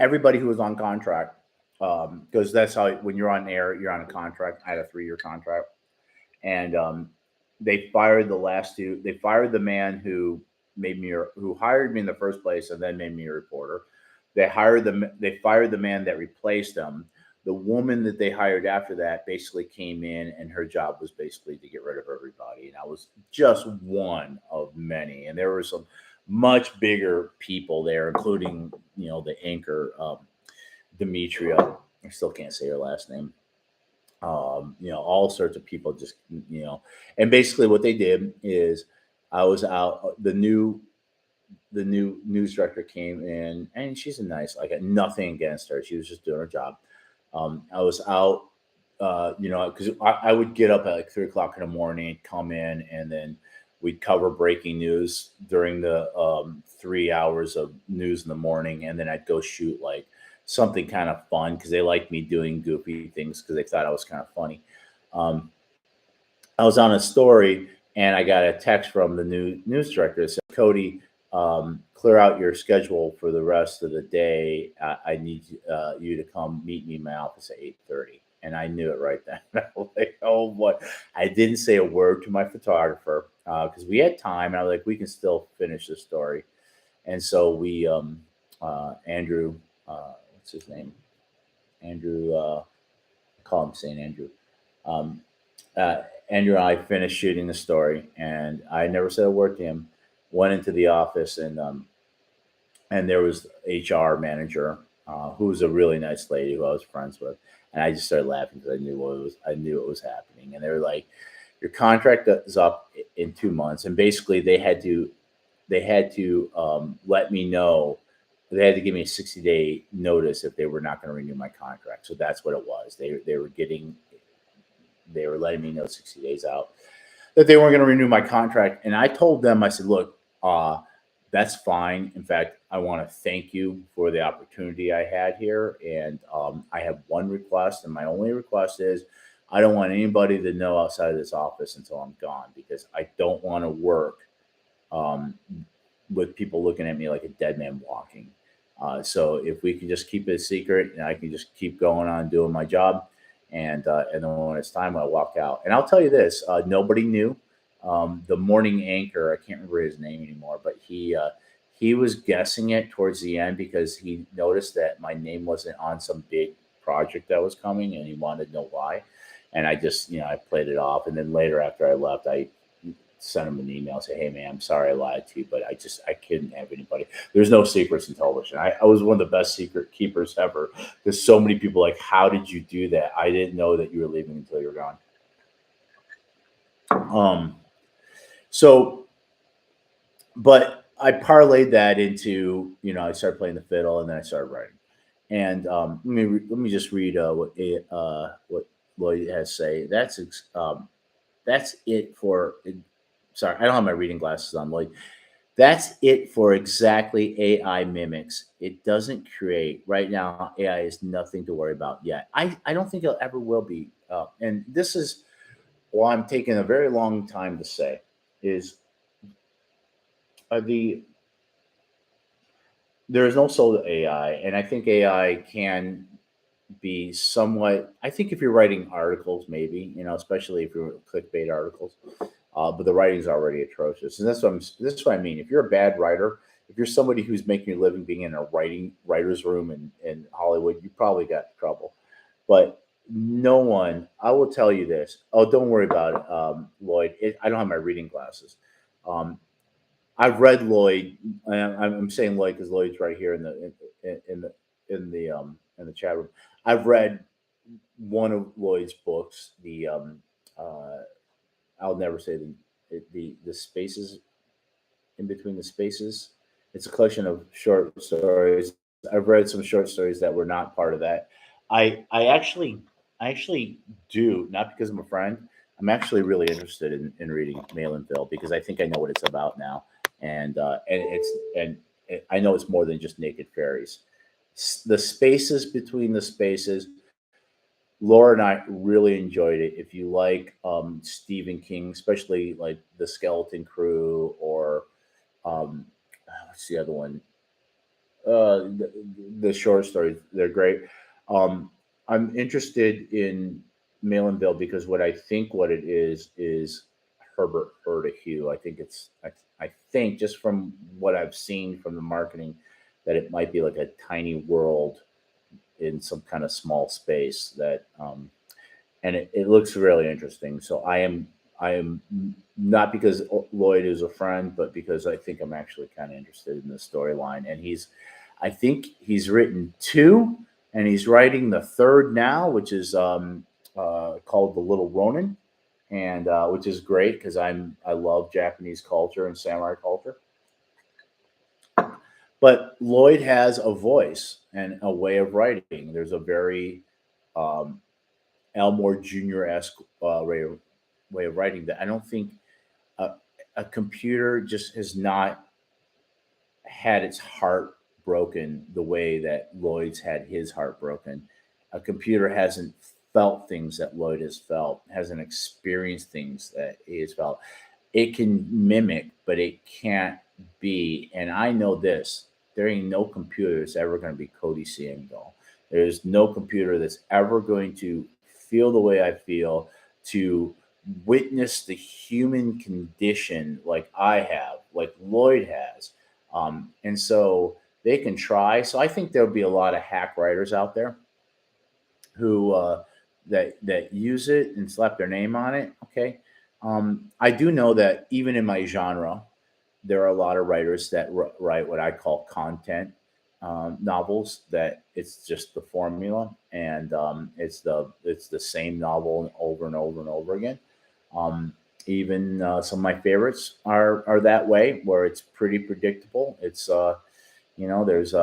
everybody who was on contract, because that's how when you're on air, you're on a contract. I had a 3-year contract, and they fired the last two. They fired the man who hired me in the first place, and then made me a reporter. They fired the man that replaced him. The woman that they hired after that basically came in, and her job was basically to get rid of everybody. And I was just one of many. And there were some much bigger people there, including the anchor Demetria. I still can't say her last name. All sorts of people just and basically what they did is I was out. The new news director came in, and she's a nice. I got nothing against her. She was just doing her job. I was out, because I would get up at like 3 o'clock in the morning, come in, and then we'd cover breaking news during the 3 hours of news in the morning, and then I'd go shoot like something kind of fun because they liked me doing goofy things because they thought I was kind of funny. Um, I was on a story and I got a text from the new news director that said, Cody, clear out your schedule for the rest of the day. I need you to come meet me in my office at 8:30. And I knew it right then. I was like, oh, what? I didn't say a word to my photographer because we had time. And I was like, we can still finish the story. And so Andrew, what's his name? Andrew, I call him St. Andrew. Um, Andrew and I finished shooting the story, and I never said a word to him. Went into the office, and there was HR manager who was a really nice lady who I was friends with, and I just started laughing because I knew it was happening, and they were like, "Your contract is up in 2 months," and basically they had to let me know. They had to give me a 60-day notice if they were not going to renew my contract. So that's what it was. They were letting me know 60 days out that they weren't going to renew my contract. And I told them, I said, look, that's fine. In fact, I want to thank you for the opportunity I had here. And I have one request, and my only request is I don't want anybody to know outside of this office until I'm gone, because I don't want to work um, with people looking at me like a dead man walking. So if we can just keep it a secret, and I can just keep going on doing my job, and then when it's time, I'll walk out. And I'll tell you this: nobody knew. The morning anchor, I can't remember his name anymore, but he was guessing it towards the end because he noticed that my name wasn't on some big project that was coming, and he wanted to know why. And I just, I played it off. And then later, after I left, I sent him an email, say, "Hey, man, I'm sorry I lied to you, but I couldn't have anybody. There's no secrets in television. I was one of the best secret keepers ever. There's so many people like, how did you do that? I didn't know that you were leaving until you were gone." Um, so, but I parlayed that into, I started playing the fiddle, and then I started writing. And let me just read what Lloyd has to say. That's it for. Sorry, I don't have my reading glasses on, Lloyd. That's it for exactly AI mimics. It doesn't create. Right now, AI is nothing to worry about yet. I don't think it ever will be. And this is why I'm taking a very long time to say is the there is no soul to AI, and I think AI can be somewhat. I think if you're writing articles, maybe, especially if you're clickbait articles, but the writing's already atrocious, and that's what I mean. If you're a bad writer, if you're somebody who's making a living being in a writer's room in Hollywood, you probably got trouble. But no one, I will tell you this. Oh, don't worry about it, Lloyd. I don't have my reading glasses. Um, I've read Lloyd. I'm saying Lloyd because Lloyd's right here in the chat room. I've read one of Lloyd's books. Uh, I'll never say the spaces in between the spaces. It's a collection of short stories. I've read some short stories that were not part of that. I I actually I actually do, not because I'm a friend. I'm actually really interested in reading Malinville because I think I know what it's about now, and I know it's more than just naked fairies. The spaces between the spaces. Laura and I really enjoyed it. If you like Stephen King, especially like The Skeleton Crew or what's the other one? The short stories, they're great. Um, I'm interested in Malinville because what it is Herbert Hugh. I think just from what I've seen from the marketing that it might be like a tiny world in some kind of small space that and it looks really interesting. So I am not because Lloyd is a friend, but because I think I'm actually kind of interested in the storyline. And I think he's written two, and he's writing the third now, which is called The Little Ronin, and which is great because I love Japanese culture and samurai culture. But Lloyd has a voice and a way of writing. There's a very um, Elmore Jr. esque way of writing that I don't think a, a computer just has not had its heart broken the way that Lloyd's had his heart broken. A computer hasn't felt things that Lloyd has felt, hasn't experienced things that he has felt. It can mimic, but it can't be. And I know this: there ain't no computer that's ever going to be Cody Seagal. There's no computer that's ever going to feel the way I feel, to witness the human condition like I have, like Lloyd has. And so they can try. So I think there'll be a lot of hack writers out there who that use it and slap their name on it. Okay, I do know that even in my genre, there are a lot of writers that write what I call content novels. That it's just the formula, and it's the same novel over and over and over again. Um, Even some of my favorites are that way, where it's pretty predictable. It's there's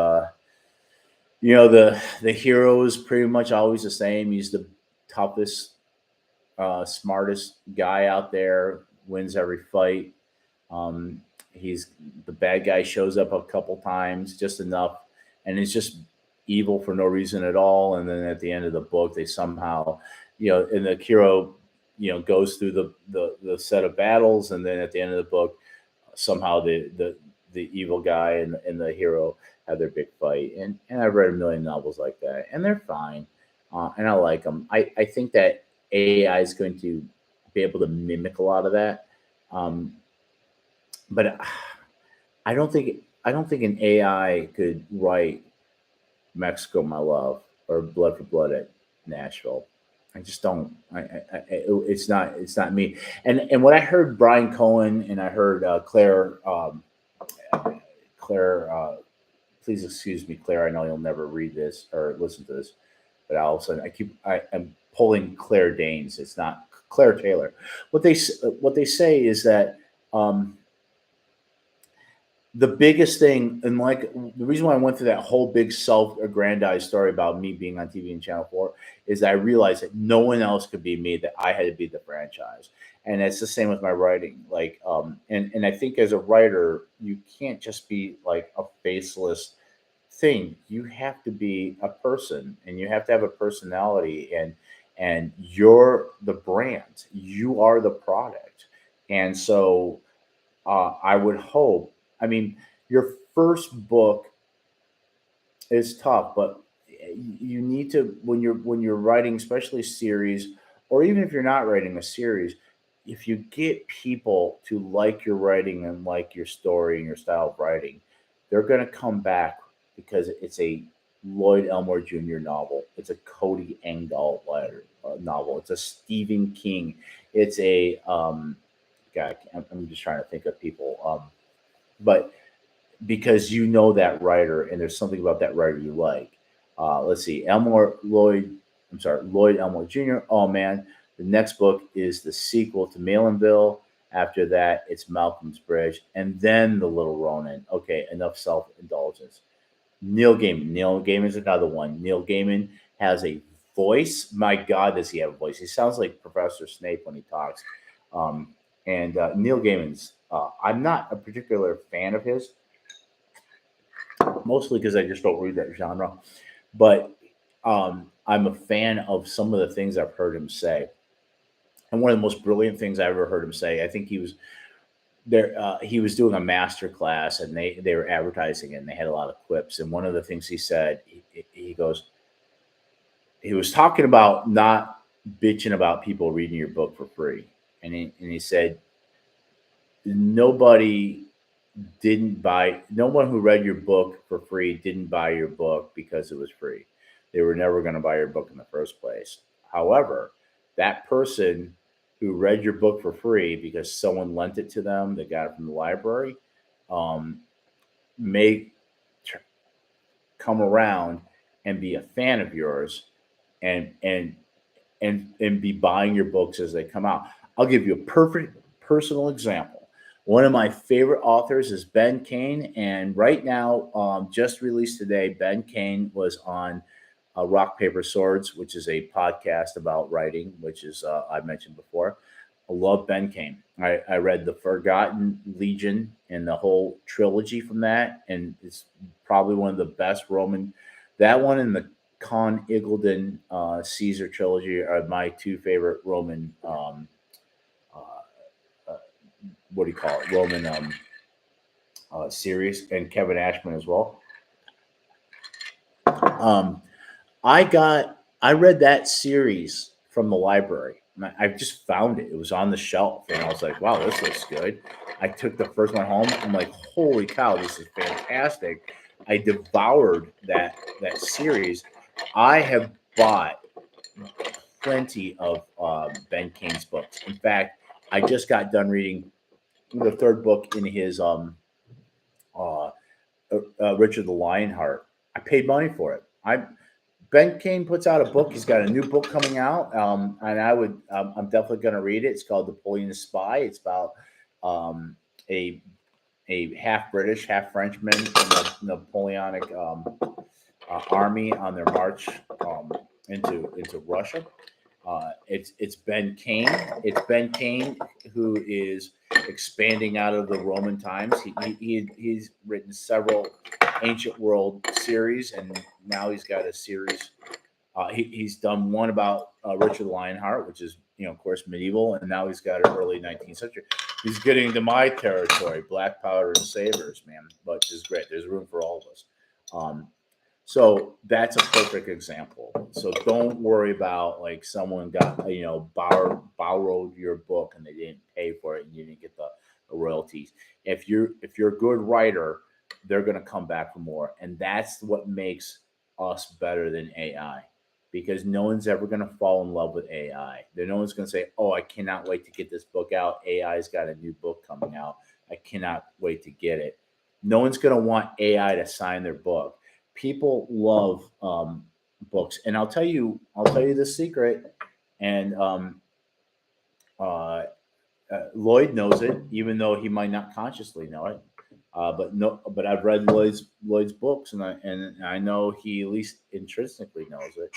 the hero is pretty much always the same. He's the toughest, smartest guy out there. Wins every fight. Um, he's the bad guy shows up a couple times, just enough, and it's just evil for no reason at all. And then at the end of the book, they somehow, and the hero, goes through the set of battles, and then at the end of the book, somehow the evil guy and the hero have their big fight. And I've read a million novels like that, and they're fine, and I like them. I think that AI is going to be able to mimic a lot of that. Um, but I don't think an AI could write Mexico My Love or Blood for Blood at Nashville. I just don't. It's not me. And what I heard Brian Cohen and I heard Claire. Please excuse me, Claire. I know you'll never read this or listen to this, but all of a sudden I'm pulling Claire Danes. It's not Claire Taylor. What they say is that um, the biggest thing, and like the reason why I went through that whole big self-aggrandized story about me being on TV and Channel 4 is that I realized that no one else could be me, that I had to be the franchise. And it's the same with my writing. Like, and I think as a writer, you can't just be like a faceless thing. You have to be a person, and you have to have a personality, and you're the brand. You are the product. And so I would hope. I mean, your first book is tough, but you need to when you're writing, especially series, or even if you're not writing a series, if you get people to like your writing and like your story and your style of writing, they're going to come back because it's a Lloyd Elmore Jr. novel. It's a Cody Engdahl letter, novel. It's a Stephen King. It's a God. I'm just trying to think of people. But because you know that writer and there's something about that writer you like. Let's see, Elmore Lloyd. I'm sorry, Lloyd Elmore Jr. Oh man, the next book is the sequel to Malinville. After that, it's Malcolm's Bridge, and then The Little Ronin. Okay, enough self indulgence. Neil Gaiman. Neil Gaiman is another one. Neil Gaiman has a voice. My God, does he have a voice? He sounds like Professor Snape when he talks. Um, and Neil Gaiman's. I'm not a particular fan of his, mostly because I just don't read that genre. But I'm a fan of some of the things I've heard him say. And one of the most brilliant things I ever heard him say, I think he was there. He was doing a master class, and they were advertising it, and they had a lot of clips. And one of the things he said, he goes, he was talking about not bitching about people reading your book for free, and he said nobody didn't buy no one who read your book for free didn't buy your book because it was free. They were never going to buy your book in the first place. However, that person who read your book for free because someone lent it to them, they got it from the library, um, may tr- come around and be a fan of yours and be buying your books as they come out. I'll give you a perfect personal example. One of my favorite authors is Ben Kane, and right now, just released today, Ben Kane was on Rock Paper Swords, which is a podcast about writing, which is I mentioned before. I love Ben Kane. I read The Forgotten Legion and the whole trilogy from that, and it's probably one of the best Roman. That one and the Con Iggulden Caesar trilogy are my two favorite Roman. Uh, what do you call it? Roman series, and Kevin Ashman as well. Um, I read that series from the library. And I just found it. It was on the shelf, and I was like, "Wow, this looks good." I took the first one home. I'm like, "Holy cow, this is fantastic!" I devoured that series. I have bought plenty of Ben Kane's books. In fact, I just got done reading the third book in his uh, Richard the Lionheart. I paid money for it. I Ben Kane puts out a book. He's got a new book coming out, and I'm definitely going to read it. It's called Napoleon the Spy. It's about um, a half British, half Frenchman in the Napoleonic army on their march into Russia. It's Ben Kane. It's Ben Kane who is expanding out of the Roman times. He's written several ancient world series, and now he's got a series. He's done one about Richard Lionheart, which is of course medieval, and now he's got an early 19th century. He's getting into my territory, black powder and sabers, man, which is great. There's room for all of us. Um, so that's a perfect example. So don't worry about like someone got borrowed your book and they didn't pay for it and you didn't get the royalties. If you're a good writer, they're going to come back for more, and that's what makes us better than AI. Because no one's ever going to fall in love with AI. No one's going to say, "Oh, I cannot wait to get this book out. AI's got a new book coming out. I cannot wait to get it." No one's going to want AI to sign their book. People love books, and I'll tell you the secret. And uh, Lloyd knows it, even though he might not consciously know it. But no, but I've read Lloyd's books, and I know he at least intrinsically knows it.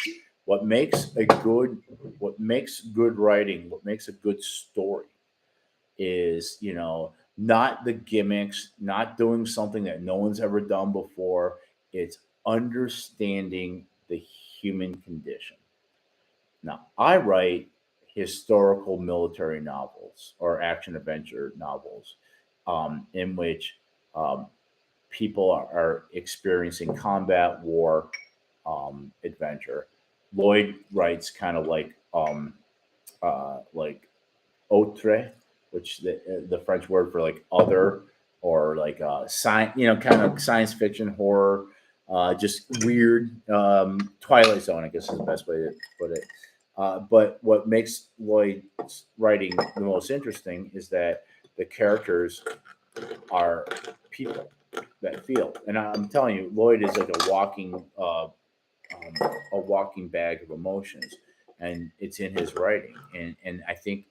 What makes a good what makes good writing, what makes a good story, is not the gimmicks, not doing something that no one's ever done before. It's understanding the human condition. Now, I write historical military novels or action adventure novels, in which um, people are experiencing combat, war, adventure. Lloyd writes kind of like autre, which the French word for like other, or like science, kind of science fiction horror, just weird. Twilight Zone, I guess, is the best way to put it. But what makes Lloyd's writing the most interesting is that the characters are people that feel. And I'm telling you, Lloyd is like a walking bag of emotions, and it's in his writing. And I think,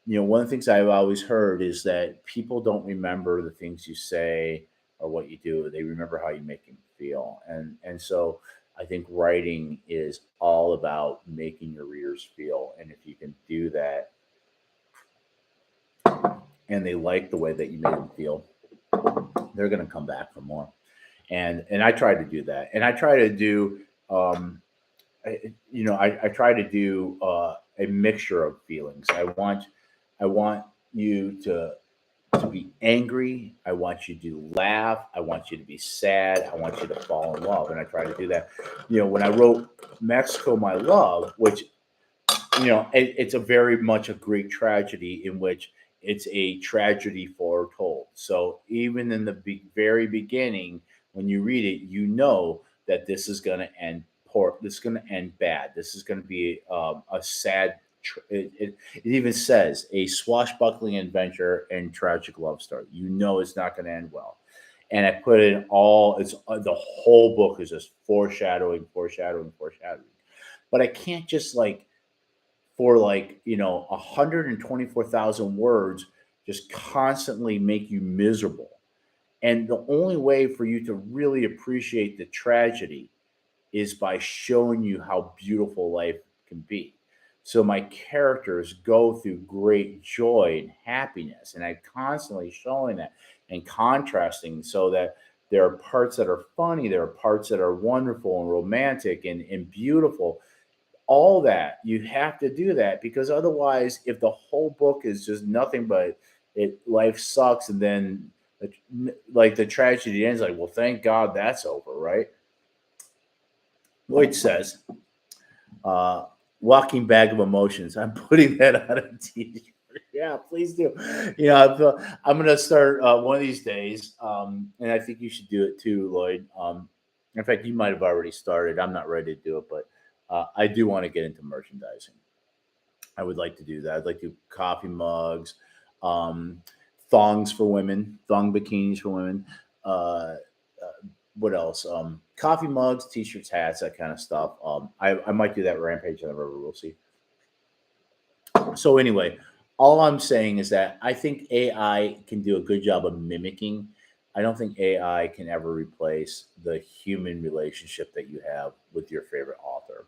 one of the things I've always heard is that people don't remember the things you say or what you do; they remember how you make them feel. And so I think writing is all about making your readers feel, and if you can do that, and they like the way that you made them feel, they're going to come back for more. And I try to do that, and I try to do I try to do a mixture of feelings. I want you to be angry. I want you to laugh. I want you to be sad. I want you to fall in love, and I try to do that. When I wrote Mexico, My Love, which it's a very much a Greek tragedy in which it's a tragedy foretold. So even in the very beginning, when you read it, that this is going to end poor. This is going to end bad. This is going to be a sad. It even says a swashbuckling adventure and tragic love story. It's not going to end well. And I put in all. It's the whole book is just foreshadowing, foreshadowing, foreshadowing. But I can't just for 124,000 words just constantly make you miserable. And the only way for you to really appreciate the tragedy is by showing you how beautiful life can be. So my characters go through great joy and happiness, and I'm constantly showing that and contrasting so that there are parts that are funny, there are parts that are wonderful and romantic and beautiful. All that you have to do that, because otherwise, if the whole book is just nothing but life sucks, and then the tragedy ends, well, thank God that's over, right? Lloyd says, uh, "Walking bag of emotions." I'm putting that on a t-shirt. Yeah, please do. I'm gonna start one of these days, and I think you should do it too, Lloyd. In fact, you might have already started. I'm not ready to do it, but I do want to get into merchandising. I would like to do that. I'd like to do coffee mugs, um, thongs for women, thong bikinis for women. Uh, what else? Coffee mugs, t-shirts, hats, that kind of stuff. I might do that Rampage on the River. We'll see. So anyway, all I'm saying is that I think AI can do a good job of mimicking. I don't think AI can ever replace the human relationship that you have with your favorite author.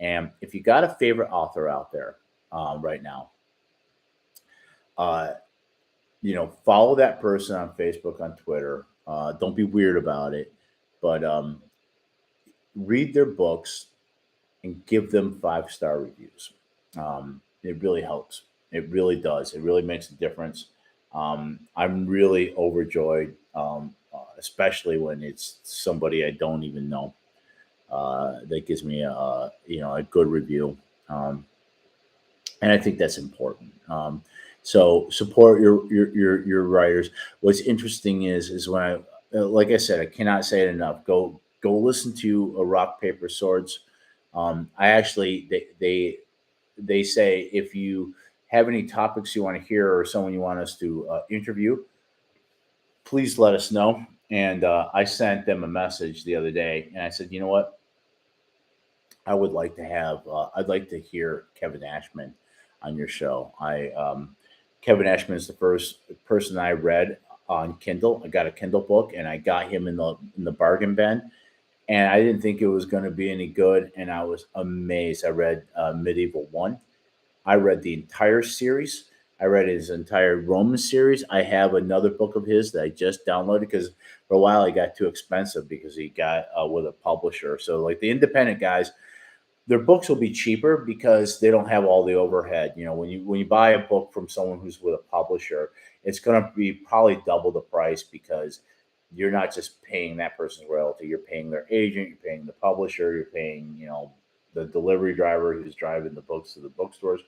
And if you got a favorite author out there right now, uh, follow that person on Facebook, on Twitter. Don't be weird about it, but read their books and give them 5-star reviews. It really helps. It really does. It really makes a difference. I'm really overjoyed, especially when it's somebody I don't even know that gives me a good review. And I think that's important. So support your writers. What's interesting is when like I said, I cannot say it enough. Go listen to a Rock Paper Swords. I actually they say if you have any topics you want to hear or someone you want us to interview, please let us know. And I sent them a message the other day, and I said, you know what? I would like to have. I'd like to hear Kevin Ashman on your show. Kevin Ashman is the first person I read on Kindle. I got a Kindle book, and I got him in the bargain bin. And I didn't think it was going to be any good, and I was amazed. I read Medieval One. I read the entire series. I read his entire Roman series. I have another book of his that I just downloaded because for a while it got too expensive because he got with a publisher. So like the independent guys, their books will be cheaper because they don't have all the overhead. When you buy a book from someone who's with a publisher, it's going to be probably double the price because you're not just paying that person's royalty. You're paying their agent. You're paying the publisher. You're paying the delivery driver who's driving the books to the bookstores.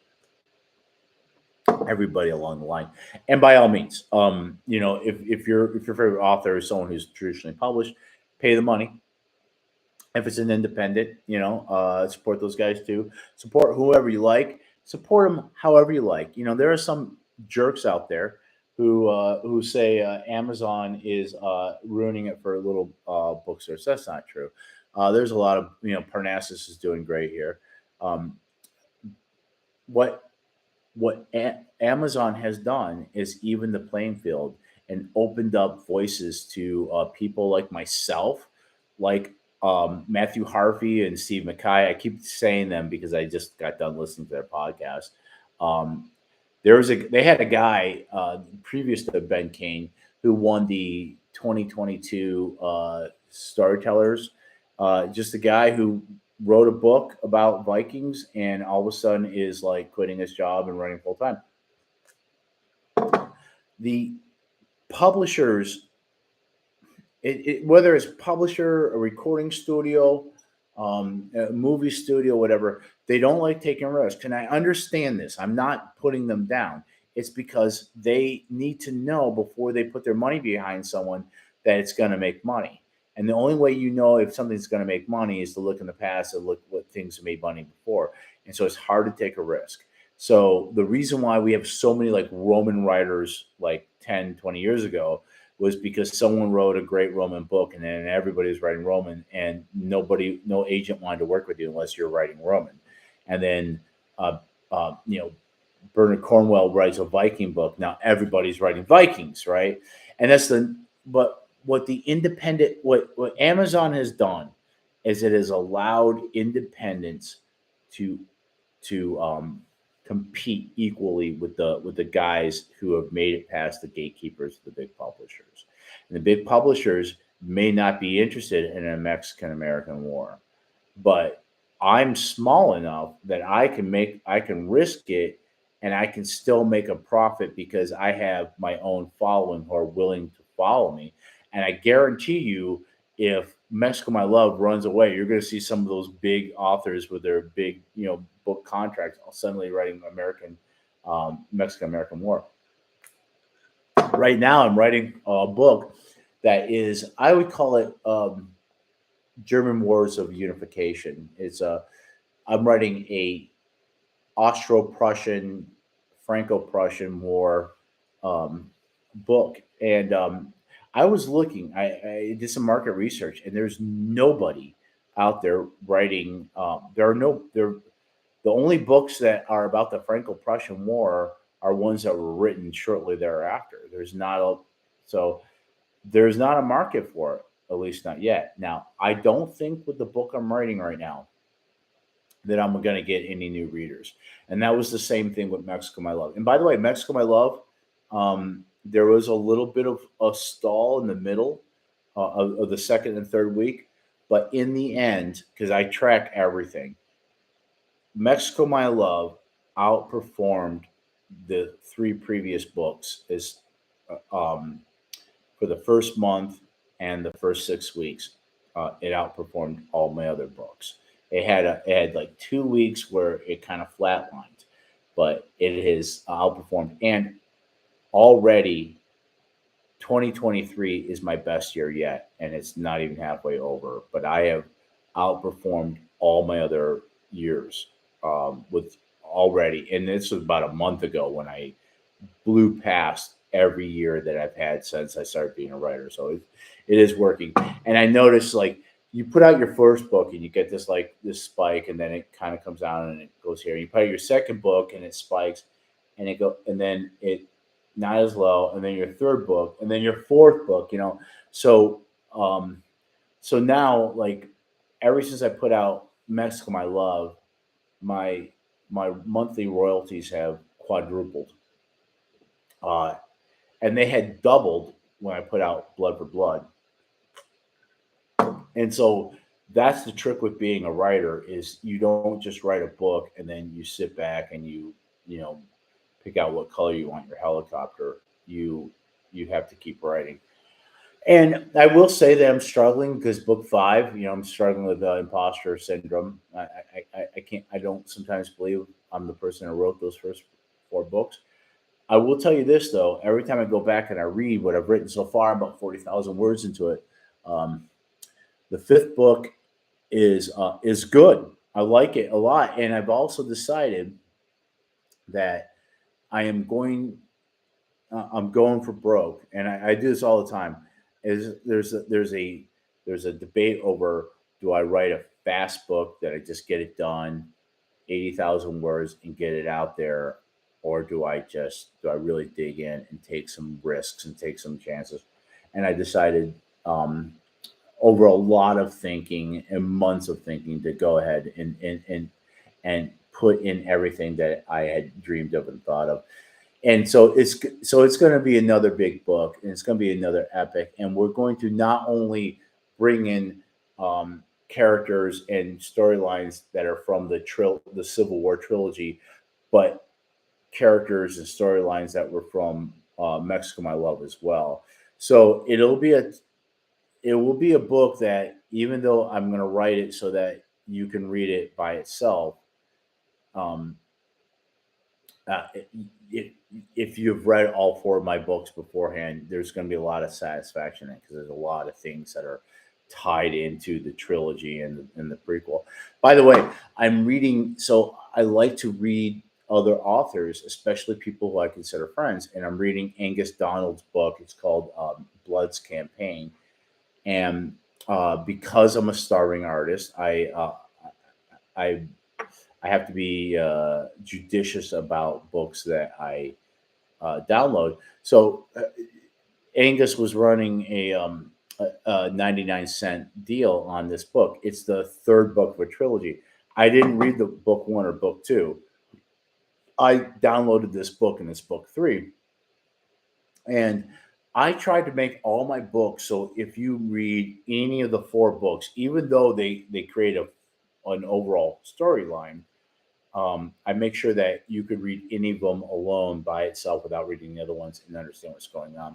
everybody along the line. And by all means, if your favorite author is someone who's traditionally published, pay the money. If it's an independent, support those guys too. Support whoever you like. Support them however you like. There are some jerks out there who say Amazon is ruining it for little bookstores. That's not true. There's a lot of Parnassus is doing great here. Um, what Amazon has done is even the playing field and opened up voices to people like myself, like Matthew Harvey and Steve Mackay. I keep saying them because I just got done listening to their podcast. Um, they had a guy previous to Ben Kane who won the 2022 Storytellers. Just a guy who wrote a book about Vikings and all of a sudden is like quitting his job and running full time. The publishers, whether it's publisher, a recording studio, a movie studio, whatever, they don't like taking risks. And I understand this. I'm not putting them down. It's because they need to know before they put their money behind someone that it's going to make money. And the only way you know if something's going to make money is to look in the past and look what things have made money before. And so it's hard to take a risk. So the reason why we have so many like Roman writers like 10, 20 years ago was because someone wrote a great Roman book and then everybody was writing Roman and no agent wanted to work with you unless you're writing Roman. And then, uh, you know, Bernard Cornwell writes a Viking book. Now everybody's writing Vikings, right? And but what the independent, what Amazon has done is it has allowed independents to to compete equally with the guys who have made it past the gatekeepers, the big publishers. And the big publishers may not be interested in a Mexican American war, but I'm small enough that I can risk it and I can still make a profit because I have my own following who are willing to follow me. And I guarantee you, if Mexico My Love runs away, you're going to see some of those big authors with their big, book contracts suddenly writing Mexican American War. Right now, I'm writing a book that is, I would call it German Wars of Unification. I'm writing a Austro-Prussian, Franco-Prussian War book, and I was looking. I did some market research, and there's nobody out there writing. There are no there. The only books that are about the Franco-Prussian War are ones that were written shortly thereafter. So there's not a market for it, at least not yet. Now, I don't think with the book I'm writing right now that I'm going to get any new readers. And that was the same thing with Mexico My Love. And by the way, Mexico My Love, there was a little bit of a stall in the middle of the second and third week. But in the end, because I track everything, Mexico My Love outperformed the three previous books for the first month and the first 6 weeks. It outperformed all my other books. It had like 2 weeks where it kind of flatlined, but it has outperformed. And already 2023 is my best year yet, and it's not even halfway over. But I have outperformed all my other years with already. And this was about a month ago when I blew past every year that I've had since I started being a writer. So it is working. And I noticed like you put out your first book and you get this spike, and then it kind of comes down and it goes here. You put out your second book and it spikes, and then it not as low, and then your third book, and then your fourth book. So so now like ever since I put out Mexico My Love, my my monthly royalties have quadrupled. Uh, and they had doubled when I put out Blood for Blood. And so that's the trick with being a writer is you don't just write a book and then you sit back and you know pick out what color you want your helicopter. You have to keep writing. And I will say that I'm struggling because book five, I'm struggling with imposter syndrome. I can't, I don't sometimes believe I'm the person who wrote those first four books. I will tell you this though: every time I go back and I read what I've written so far, about 40,000 words into it, um, the fifth book is good. I like it a lot, and I've also decided that I am going. I'm going for broke, and I do this all the time. Is there's a debate over, do I write a fast book that I just get it done, 80,000 words and get it out there, or do I really dig in and take some risks and take some chances? And I decided, um, over a lot of thinking and months of thinking, to go ahead and put in everything that I had dreamed of and thought of. And so it's going to be another big book, and it's going to be another epic, and we're going to not only bring in, characters and storylines that are from the Civil War trilogy, but characters and storylines that were from, Mexico My Love as well. So it will be a book that, even though I'm going to write it so that you can read it by itself, um, uh, if, if you've read all four of my books beforehand, there's going to be a lot of satisfaction in it, because there's a lot of things that are tied into the trilogy and the prequel. By the way, I'm reading, so I like to read other authors, especially people who I consider friends, and I'm reading Angus Donald's book. It's called, Blood's Campaign, and because I'm a starving artist, I I have to be, judicious about books that I, download. So, Angus was running a 99-cent deal on this book. It's the third book of a trilogy. I didn't read the book one or book two. I downloaded this book, and it's book three. And I tried to make all my books so if you read any of the four books, even though they create an overall storyline, I make sure that you could read any of them alone by itself without reading the other ones and understand what's going on.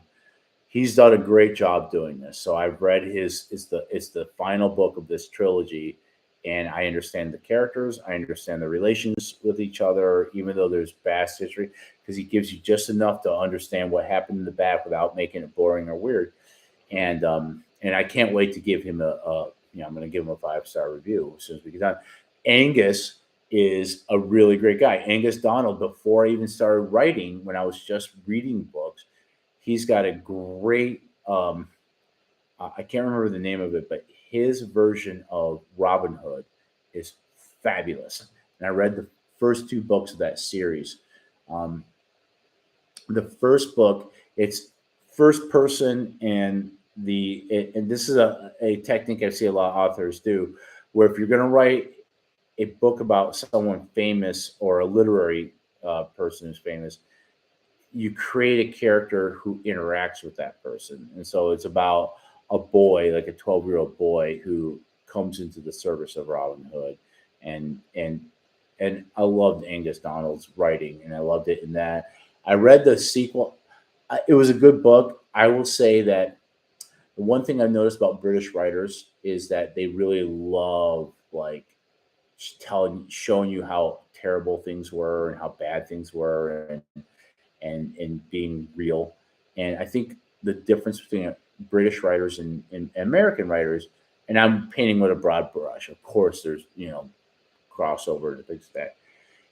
He's done a great job doing this. So I've read his it's the final book of this trilogy, and I understand the characters. I understand the relations with each other, even though there's vast history, because he gives you just enough to understand what happened in the back without making it boring or weird. And I can't wait to give him I'm going to give him a 5-star review as soon as we get done. Angus is a really great guy. Angus Donald, before I even started writing, when I was just reading books, he's got a great, I can't remember the name of it, but his version of Robin Hood is fabulous. And I read the first two books of that series. Um, the first book, it's first person, and this is a technique I see a lot of authors do, where if you're going to write a book about someone famous, or a literary, person who's famous, you create a character who interacts with that person. And so it's about a boy, like a 12-year-old boy, who comes into the service of Robin Hood. And and and I loved Angus Donald's writing, and I loved it in that. I read the sequel. It was a good book. I will say that the one thing I've noticed about British writers is that they really love, like, showing you how terrible things were and how bad things were, and being real. And I think the difference between British writers and American writers, and I'm painting with a broad brush. Of course, there's crossover and things like that.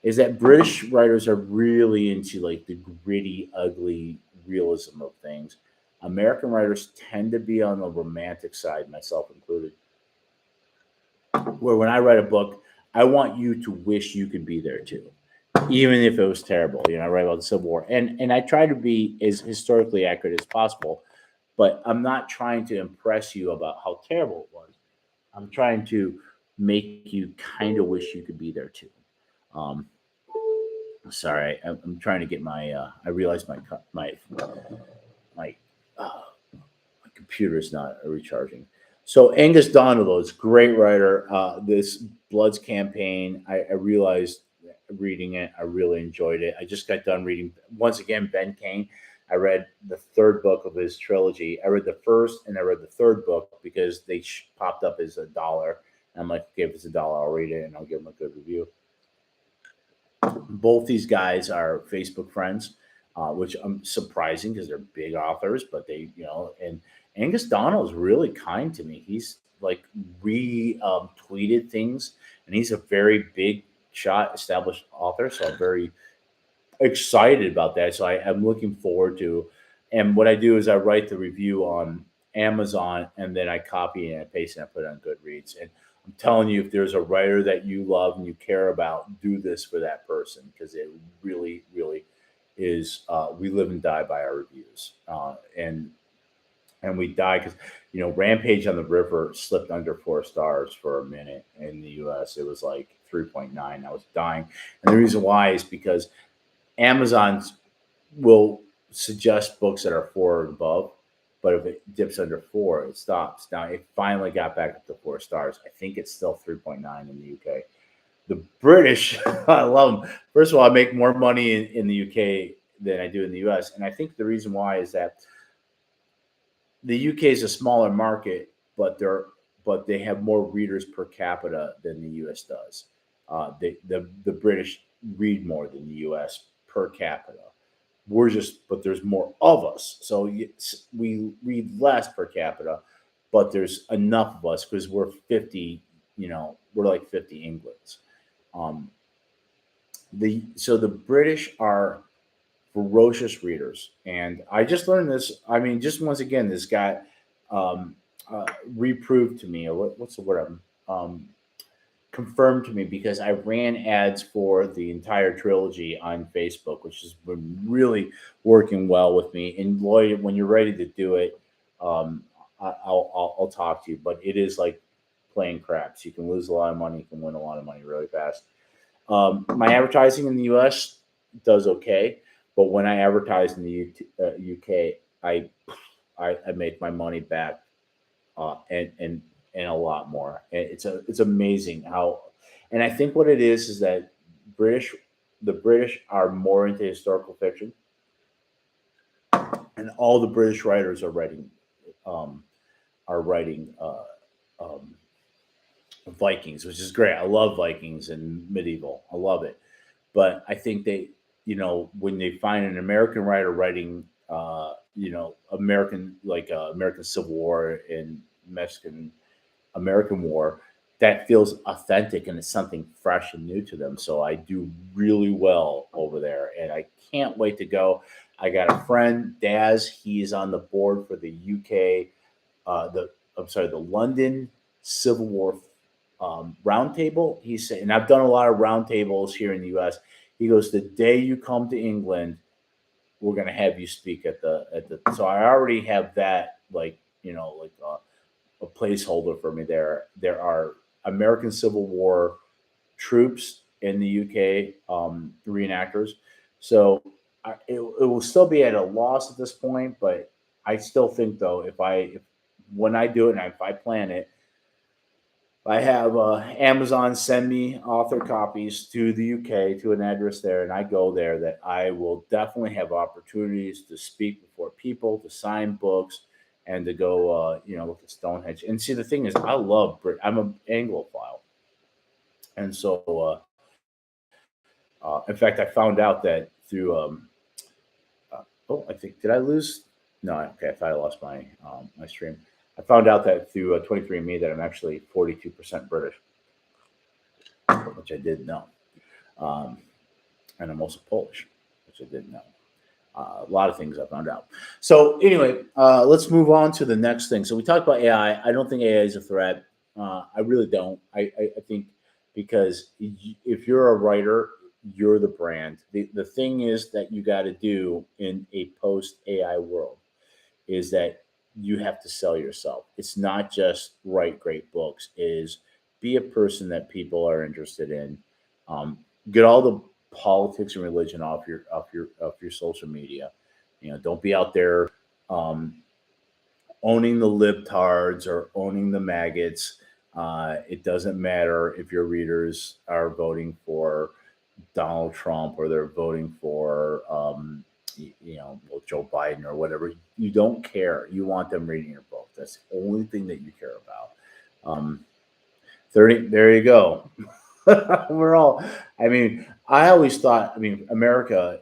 Is that British writers are really into, like, the gritty, ugly realism of things. American writers tend to be on the romantic side, myself included, where when I write a book, I want you to wish you could be there too, even if it was terrible. I write about the Civil War, and I try to be as historically accurate as possible, but I'm not trying to impress you about how terrible it was. I'm trying to make you kind of wish you could be there too. Um, Sorry, I'm trying to get my. I realize my uh, my computer is not recharging. So Angus Donald is a great writer. This Blood's Campaign, I realized reading it, I really enjoyed it. I just got done reading once again Ben Kane. I read the third book of his trilogy. I read the first and I read the third book because they popped up as $1. And I'm like, okay, if it's $1, I'll read it and I'll give them a good review. Both these guys are Facebook friends. which I'm surprising because they're big authors, but they, and Angus Donald is really kind to me. He's like tweeted things, and he's a very big shot established author, so I'm very excited about that. So I'm looking forward to. And what I do is I write the review on Amazon, and then I copy and I paste and I put it on Goodreads. And I'm telling you, if there's a writer that you love and you care about, do this for that person because it really, really is. We live and die by our reviews, and we die because Rampage on the River slipped under 4 stars for a minute in the U.S. It was like 3.9. I was dying, and the reason why is because Amazon will suggest books that are 4 and above, but if it dips under 4, it stops. Now it finally got back up to 4 stars. I think it's still 3.9 in the UK. The British, I love them. First of all, I make more money in the UK than I do in the US, and I think the reason why is that the UK is a smaller market, but they have more readers per capita than the US does. The British read more than the US per capita. But there's more of us, so we read less per capita, but there's enough of us because we're 50. We're like 50 Englands. Um, the British are ferocious readers, and I just learned this. I mean, just once again, this guy um, reproved to me, or what's the word? Confirmed to me because I ran ads for the entire trilogy on Facebook, which has been really working well with me. And Lloyd, when you're ready to do it, I'll talk to you. But it is like playing craps. You can lose a lot of money, you can win a lot of money really fast. My advertising in the U.S. does okay, but when I advertise in the UK, I make my money back, and a lot more. And it's amazing how, and I think what it is that British the British are more into historical fiction, and all the British writers um, are writing um, Vikings, which is great. I love Vikings and medieval. I love it. But I think when they find an American writer writing, American like American Civil War and Mexican American War, that feels authentic and it's something fresh and new to them. So I do really well over there, and I can't wait to go. I got a friend, Daz. He is on the board for the UK, the London Civil War roundtable. He said, and I've done a lot of roundtables here in the U.S. He goes, the day you come to England, we're going to have you speak at the. So I already have that, a placeholder for me there. There are American Civil War troops in the UK, reenactors. So it will still be at a loss at this point, but I still think though, if when I do it and if I plan it, I have Amazon send me author copies to the UK to an address there, and I go there. That I will definitely have opportunities to speak before people, to sign books, and to go, look at Stonehenge. And see, the thing is, I love Brit. I'm an Anglophile, and so in fact, I found out that through. I think did I lose? No, okay. I thought I lost my stream. I found out that through 23andMe that I'm actually 42% British, which I didn't know. Um, and I'm also Polish, which I didn't know. A lot of things I found out. So anyway, let's move on to the next thing. So we talked about AI. I don't think AI is a threat. I really don't. I think because if you're a writer, you're the brand. The thing is that you got to do in a post AI world is that you have to sell yourself. It's not just write great books. It is be a person that people are interested in. Um, get all the politics and religion off your social media. Don't be out there um, owning the libtards or owning the maggots. It doesn't matter if your readers are voting for Donald Trump or they're voting for Joe Biden or whatever. You don't care. You want them reading your book. That's the only thing that you care about. 30. There you go. We're all. I mean, I always thought. I mean, America.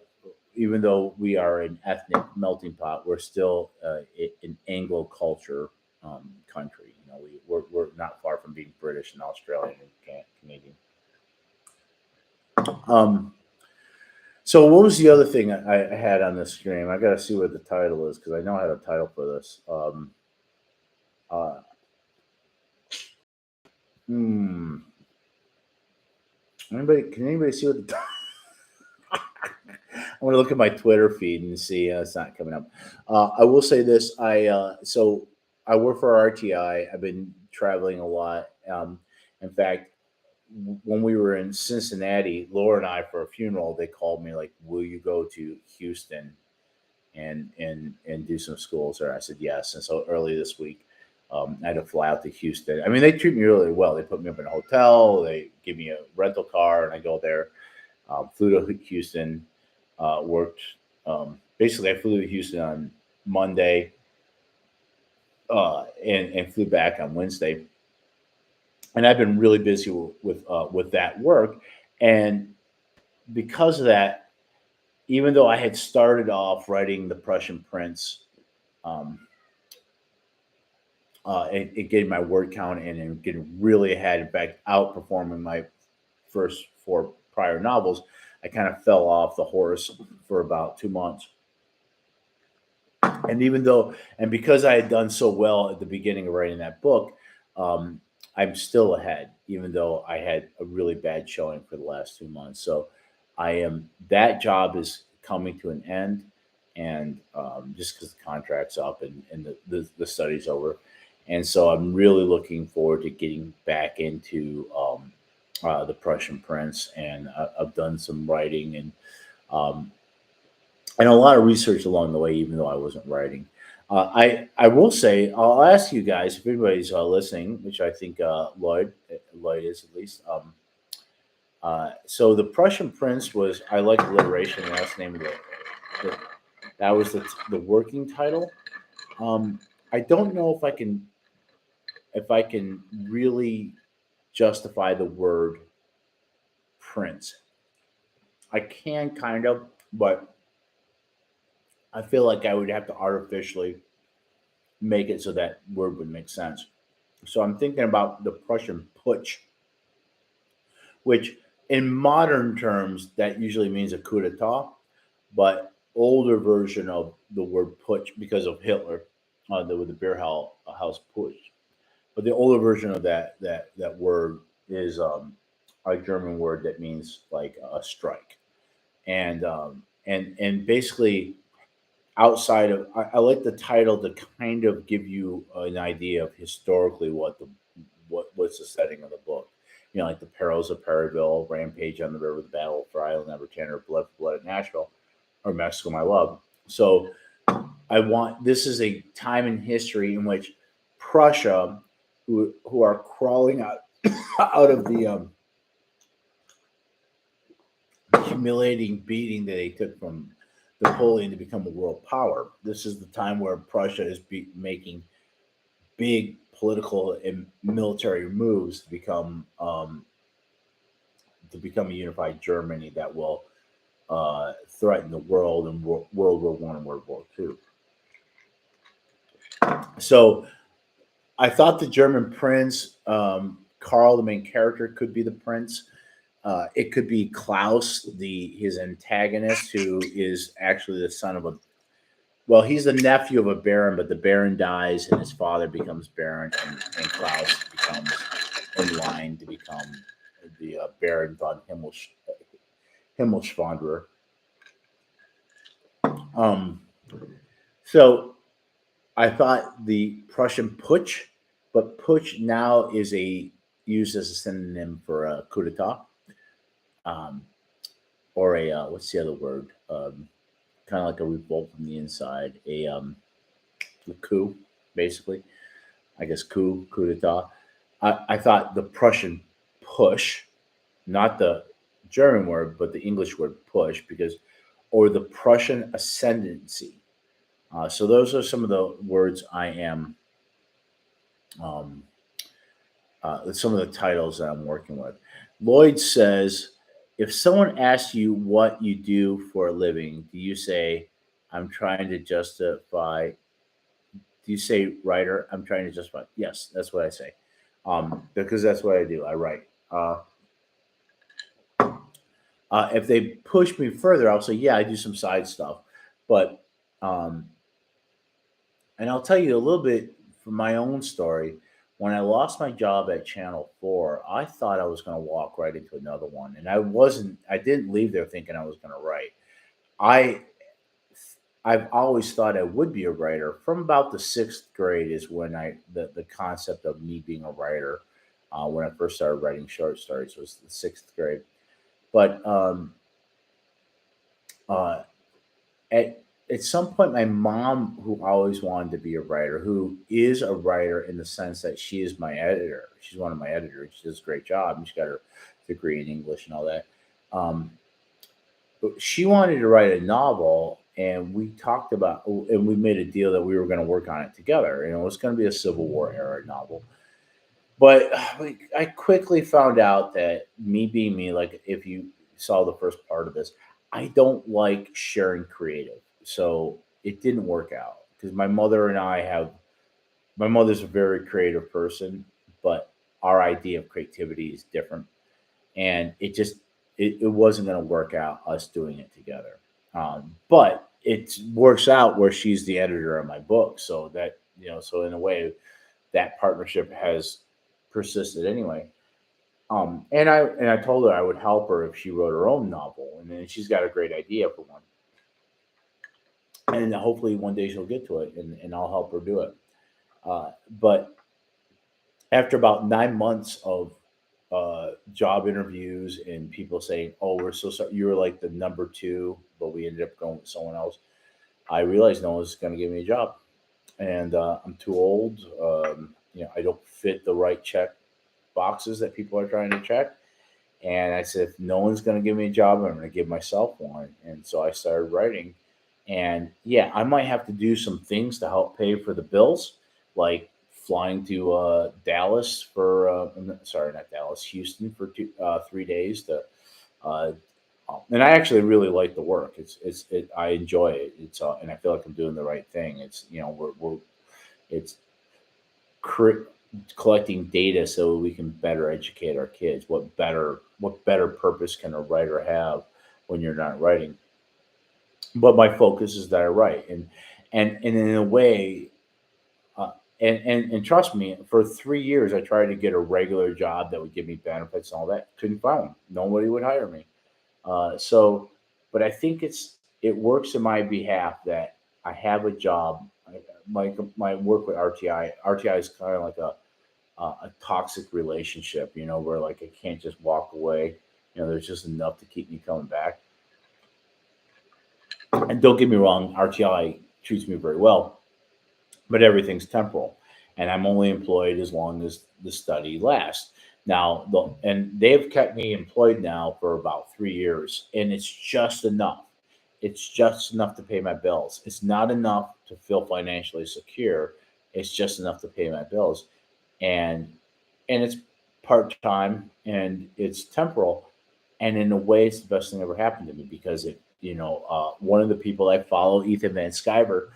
even though we are an ethnic melting pot, we're still an Anglo culture country. You know, we're not far from being British and Australian and Canadian. Um, so what was the other thing I had on the screen? I got to see what the title is because I know I had a title for this. Uh, hmm. Can anybody see what the I'm going to look at my Twitter feed and see. It's not coming up. I will say this. I work for RTI. I've been traveling a lot. In fact, when we were in Cincinnati, Laura and I for a funeral, they called me like, "Will you go to Houston and do some schools?" Or I said yes. And so early this week, I had to fly out to Houston. I mean, they treat me really well. They put me up in a hotel. They give me a rental car, and I go there. Flew to Houston, worked. Basically, I flew to Houston on Monday and flew back on Wednesday. And I've been really busy with that work, and because of that, even though I had started off writing the Prussian Prince, um, it getting my word count and getting really ahead, in fact, outperforming my first four prior novels, I kind of fell off the horse for about 2 months. And because I had done so well at the beginning of writing that book, um, I'm still ahead, even though I had a really bad showing for the last 2 months. So that job is coming to an end. And just because the contract's up and the study's over. And so I'm really looking forward to getting back into the Prussian Prince. And I've done some writing um, and a lot of research along the way, even though I wasn't writing. I will say I'll ask you guys if anybody's listening, which I think Lloyd is at least. So the Prussian Prince was I like alliteration, and that's the name of the that was the working title. I don't know if I can really justify the word prince. I can kind of, but I feel like I would have to artificially make it so that word would make sense. So I'm thinking about the Prussian putsch, which in modern terms that usually means a coup d'état, but older version of the word putsch because of Hitler, with the house putsch. But the older version of that word is a German word that means like a strike, and basically outside of I like the title to kind of give you an idea of historically what's the setting of the book. You know, like the perils of Perryville, Rampage on the River, the Battle for Island Number 10, or Blood for Blood at Nashville, or Mexico, My Love. So this is a time in history in which Prussia, who are crawling out out of the humiliating beating that they took from Napoleon to become a world power. This is the time where Prussia is making big political and military moves to become a unified Germany that will threaten the world in World War One and World War Two. So I thought the German prince, Karl, the main character, could be the prince. It could be Klaus, his antagonist, who is actually the son of a. Well, he's the nephew of a baron, but the baron dies, and his father becomes baron, and Klaus becomes in line to become the Baron von Himmelschwanderer. Um, so I thought the Prussian putsch, but putsch now is used as a synonym for a coup d'état, um, or a what's the other word? Kind of like a revolt from the inside, a coup, basically. I guess coup d'état. I thought the Prussian push, not the German word, but the English word push, or the Prussian ascendancy. So those are some of the words I am, some of the titles that I'm working with. Lloyd says If someone asks you what you do for a living, do you say, I'm trying to justify? Do you say writer? I'm trying to justify. Yes, that's what I say. Because that's what I do. I write. If they push me further, I'll say, yeah, I do some side stuff. But, um, and I'll tell you a little bit from my own story. When I lost my job at Channel 4, I thought I was going to walk right into another one. And I wasn't, I didn't leave there thinking I was going to write. I, I've always thought I would be a writer. From about the sixth grade is when the concept of me being a writer, when I first started writing short stories, was the sixth grade. But uh, at at some point, my mom, who always wanted to be a writer, who is a writer in the sense that she is my editor. She's one of my editors. She does a great job, and she got her degree in English and all that. Um, but she wanted to write a novel, and we talked about, and we made a deal that we were going to work on it together. And it was going to be a Civil War era novel. But I quickly found out that me being me, like if you saw the first part of this, I don't like sharing creative. So it didn't work out because my mother's a very creative person, but our idea of creativity is different. And it wasn't going to work out us doing it together. But it works out where she's the editor of my book. So that, so in a way, that partnership has persisted anyway. And I told her I would help her if she wrote her own novel, and then she's got a great idea for one, and hopefully one day she'll get to it, and I'll help her do it. But after about 9 months of job interviews and people saying, "Oh, we're so sorry, you were like the number two, but we ended up going with someone else," I realized no one's going to give me a job, and I'm too old. I don't fit the right check boxes that people are trying to check. And I said, if no one's going to give me a job, I'm going to give myself one. And so I started writing. And yeah, I might have to do some things to help pay for the bills, like flying to Dallas for, sorry, not Dallas, Houston for 3 days. Uh, and I actually really like the work. I enjoy it. And I feel like I'm doing the right thing. It's cre- collecting data so we can better educate our kids. What better purpose can a writer have when you're not writing? But my focus is that I write, and in a way, uh, and trust me, for 3 years I tried to get a regular job that would give me benefits and all that. Couldn't find one. Nobody would hire me. So, but I think it works in my behalf that I have a job. My work with RTI. RTI is kind of like a toxic relationship, where like I can't just walk away. There's just enough to keep me coming back. And don't get me wrong, RTI treats me very well, but everything's temporal, and I'm only employed as long as the study lasts. Now, and they've kept me employed now for about 3 years, and it's just enough. It's just enough to pay my bills. It's not enough to feel financially secure. It's just enough to pay my bills, and it's part time and it's temporal, and in a way, it's the best thing that ever happened to me because one of the people I follow, Ethan Van Sciver,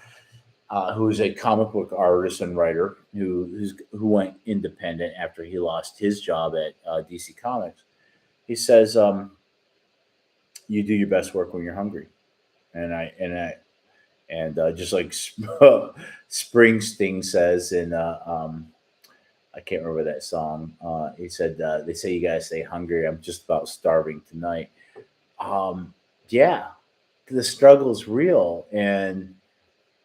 who is a comic book artist and writer who went independent after he lost his job at DC Comics. He says, "You do your best work when you're hungry," and just like Springsteen says in I can't remember that song. He said, "They say you gotta stay hungry. I'm just about starving tonight." Um, yeah, the struggle is real, and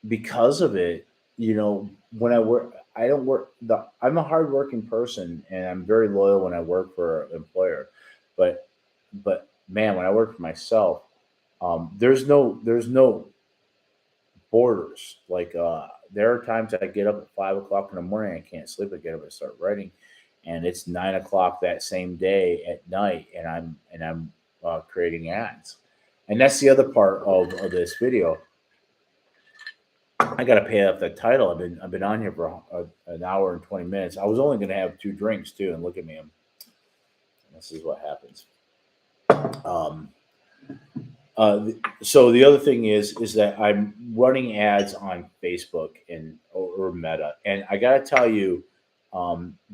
because of it, when I work, I don't work. I'm a hardworking person, and I'm very loyal when I work for an employer. But man, when I work for myself, there's no borders. Like there are times I get up at 5 o'clock in the morning, I can't sleep. I get up and start writing, and it's 9 o'clock that same day at night, and I'm creating ads. And that's the other part of this video. I got to pay up that title. I've been on here for an hour and 20 minutes. I was only going to have two drinks too, and look at me. This is what happens. Um, so the other thing is that I'm running ads on Facebook and or Meta, and I got to tell you,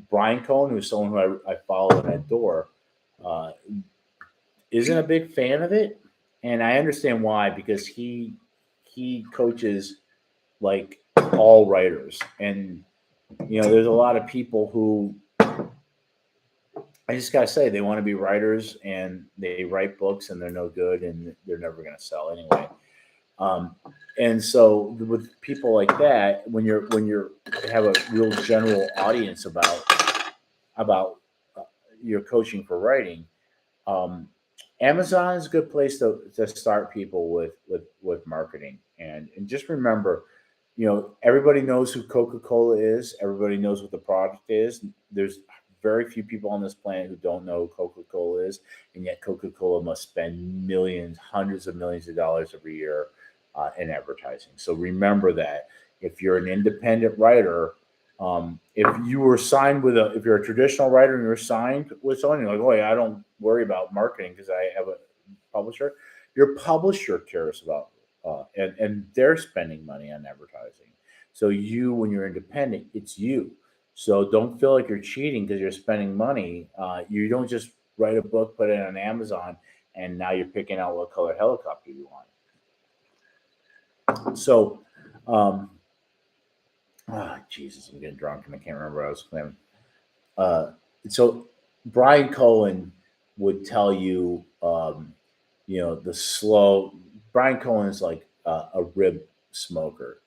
Brian Cohen, who's someone who I follow in that door, uh, isn't a big fan of it, and I understand why because he coaches like all writers, and there's a lot of people who I just gotta say they want to be writers and they write books and they're no good and they're never going to sell anyway. Um, and so with people like that, when you have a real general audience about uh, your coaching for writing, um, Amazon is a good place to start people with marketing. And just remember, everybody knows who Coca Cola is. Everybody knows what the product is. There's very few people on this planet who don't know who Coca Cola is, and yet Coca Cola must spend millions, hundreds of millions of dollars every year in advertising. So remember that if you're an independent writer, if you were signed if you're a traditional writer and you're signed with someone, you're like, oh yeah, I don't worry about marketing because I have a publisher. Your publisher cares about, and they're spending money on advertising. So when you're independent, it's you. So don't feel like you're cheating because you're spending money. You don't just write a book, put it on Amazon, and now you're picking out what color helicopter you want. So, um, Jesus, I'm getting drunk and I can't remember what I was claiming. Uh, so Brian Cohen would tell you, the slow. Brian Cohen is like a rib smoker,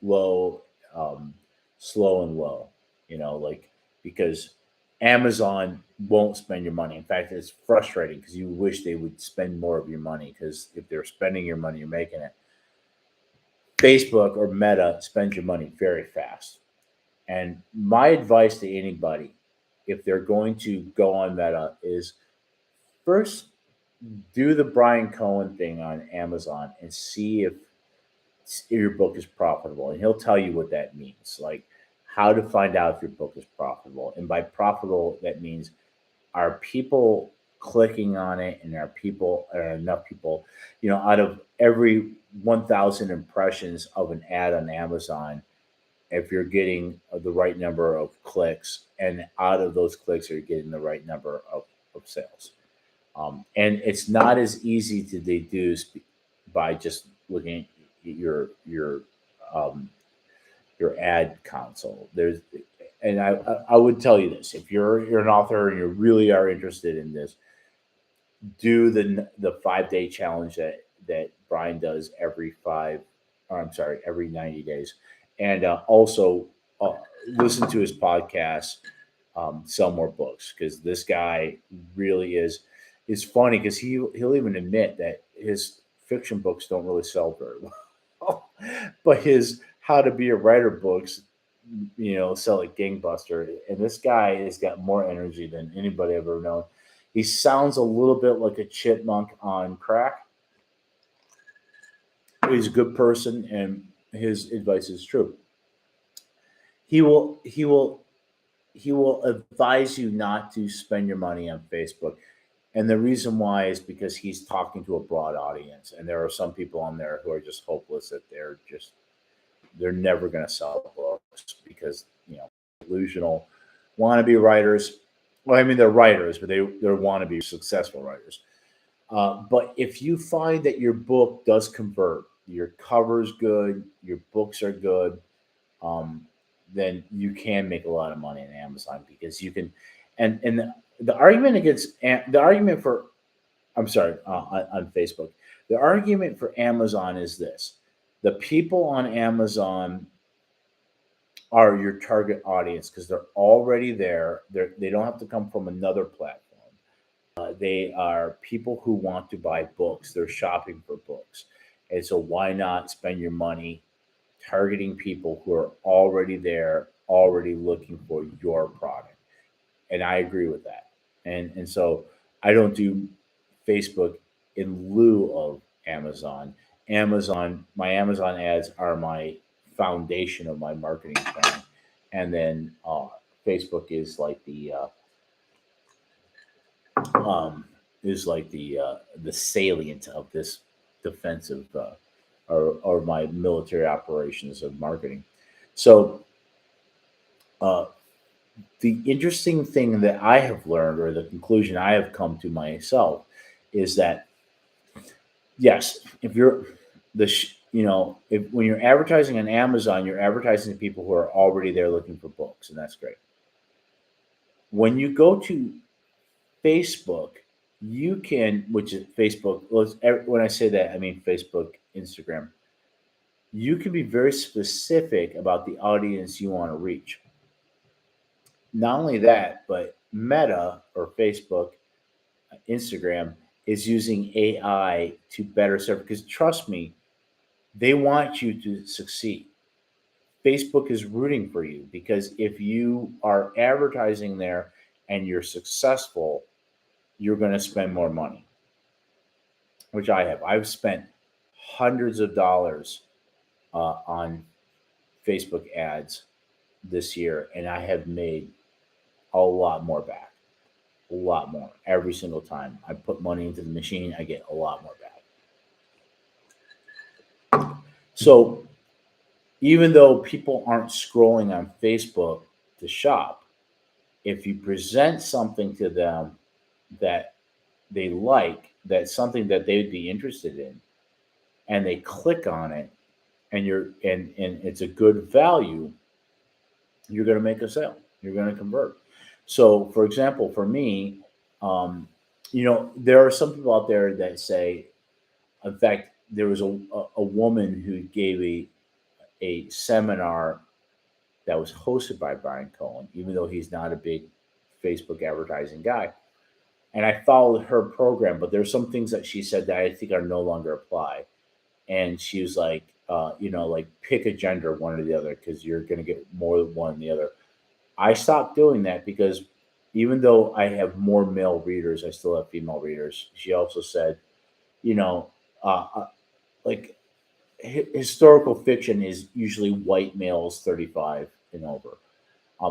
slow, um, slow and low. Like because Amazon won't spend your money. In fact, it's frustrating because you wish they would spend more of your money because if they're spending your money, you're making it. Facebook or Meta spends your money very fast. And my advice to anybody, if they're going to go on Meta, is first do the Brian Cohen thing on Amazon and see if your book is profitable. And he'll tell you what that means, like how to find out if your book is profitable. And by profitable, that means are people clicking on it and are enough people, out of every 1,000 impressions of an ad on Amazon, if you're getting the right number of clicks, and out of those clicks, you're getting the right number of sales. And it's not as easy to deduce by just looking at um, your ad console. And I would tell you this: if you're an author and you really are interested in this, do the 5 day challenge that Brian does every 90 days, and also uh, listen to his podcast, Sell More Books, because this guy really is funny because he'll even admit that his fiction books don't really sell very well, but his How to Be a Writer books, sell like gangbuster. And this guy has got more energy than anybody I've ever known. He sounds a little bit like a chipmunk on crack. He's a good person, and his advice is true. He will he will he will advise you not to spend your money on Facebook. And the reason why is because he's talking to a broad audience, and there are some people on there who are just hopeless that they're never going to sell books because delusional wannabe writers. Well, I mean they're writers, but they're wannabe successful writers. But if you find that your book does convert, your cover's good, your books are good, um, then you can make a lot of money on Amazon because you can. And the argument the argument for I'm sorry on Facebook, the argument for Amazon is this: the people on Amazon are your target audience because they're already there. They don't have to come from another platform. They are people who want to buy books. They're shopping for books. And so why not spend your money targeting people who are already there, already looking for your product? And I agree with that. And so I don't do Facebook in lieu of Amazon. My Amazon ads are my foundation of my marketing plan. And then Facebook is like um, is like the salient of this defensive or my military operations of marketing. So uh, the interesting thing that I have learned, or the conclusion I have come to myself, is that yes, if you're if when you're advertising on Amazon, you're advertising to people who are already there looking for books, and that's great. When you go to Facebook, you can, which is Facebook. When I say that, I mean Facebook, Instagram. You can be very specific about the audience you want to reach. Not only that, but Meta or Facebook, Instagram is using AI to better serve. Because trust me, they want you to succeed. Facebook is rooting for you because if you are advertising there and you're successful, you're going to spend more money, which I have. I've spent hundreds of dollars on Facebook ads this year, and I have made a lot more back. A lot more every single time I put money into the machine. I get a lot more back. So even though people aren't scrolling on Facebook to shop, if you present something to them that they like, that's something that they'd be interested in, and they click on it, and it's a good value, you're going to make a sale. You're going to convert. So, for example, for me, um, there are some people out there that say, in fact, there was a woman who gave a seminar that was hosted by Brian Cohen, even though he's not a big Facebook advertising guy. And I followed her program, but there's some things that she said that I think are no longer apply. And she was like, like pick a gender, one or the other, because you're going to get more than one than the other. I stopped doing that because even though I have more male readers, I still have female readers. She also said, you know, uh, uh, like historical fiction is usually white males 35 and over.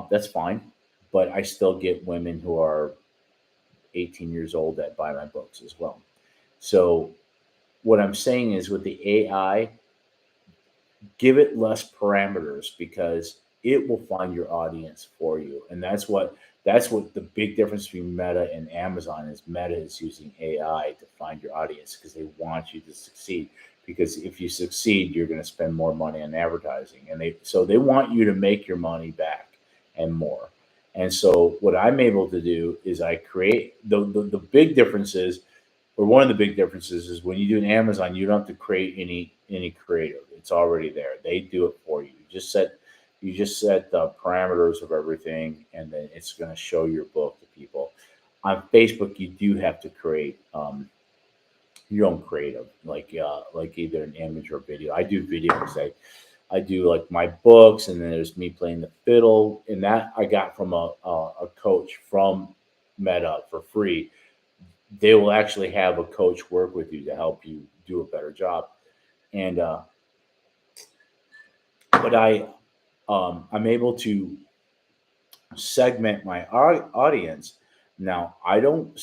That's fine, but I still get women who are 18 years old that buy my books as well. So what I'm saying is with the AI, give it less parameters because it will find your audience for you, and that's what the big difference between Meta and Amazon is. Meta is using AI to find your audience because they want you to succeed, because if you succeed you're going to spend more money on advertising, and they want you to make your money back and more. And so what I'm able to do is I create the big differences, or one of the big differences is when you do an Amazon, you don't have to create any creative. It's already there. They do it for you. You just set the parameters of everything, and then it's going to show your book to people. On Facebook, you do have to create your own creative, like either an image or video. I do videos. I do like my books, and then there's me playing the fiddle, and that I got from a coach from Meta for free. They will actually have a coach work with you to help you do a better job. And but I'm able to segment my audience. Now I don't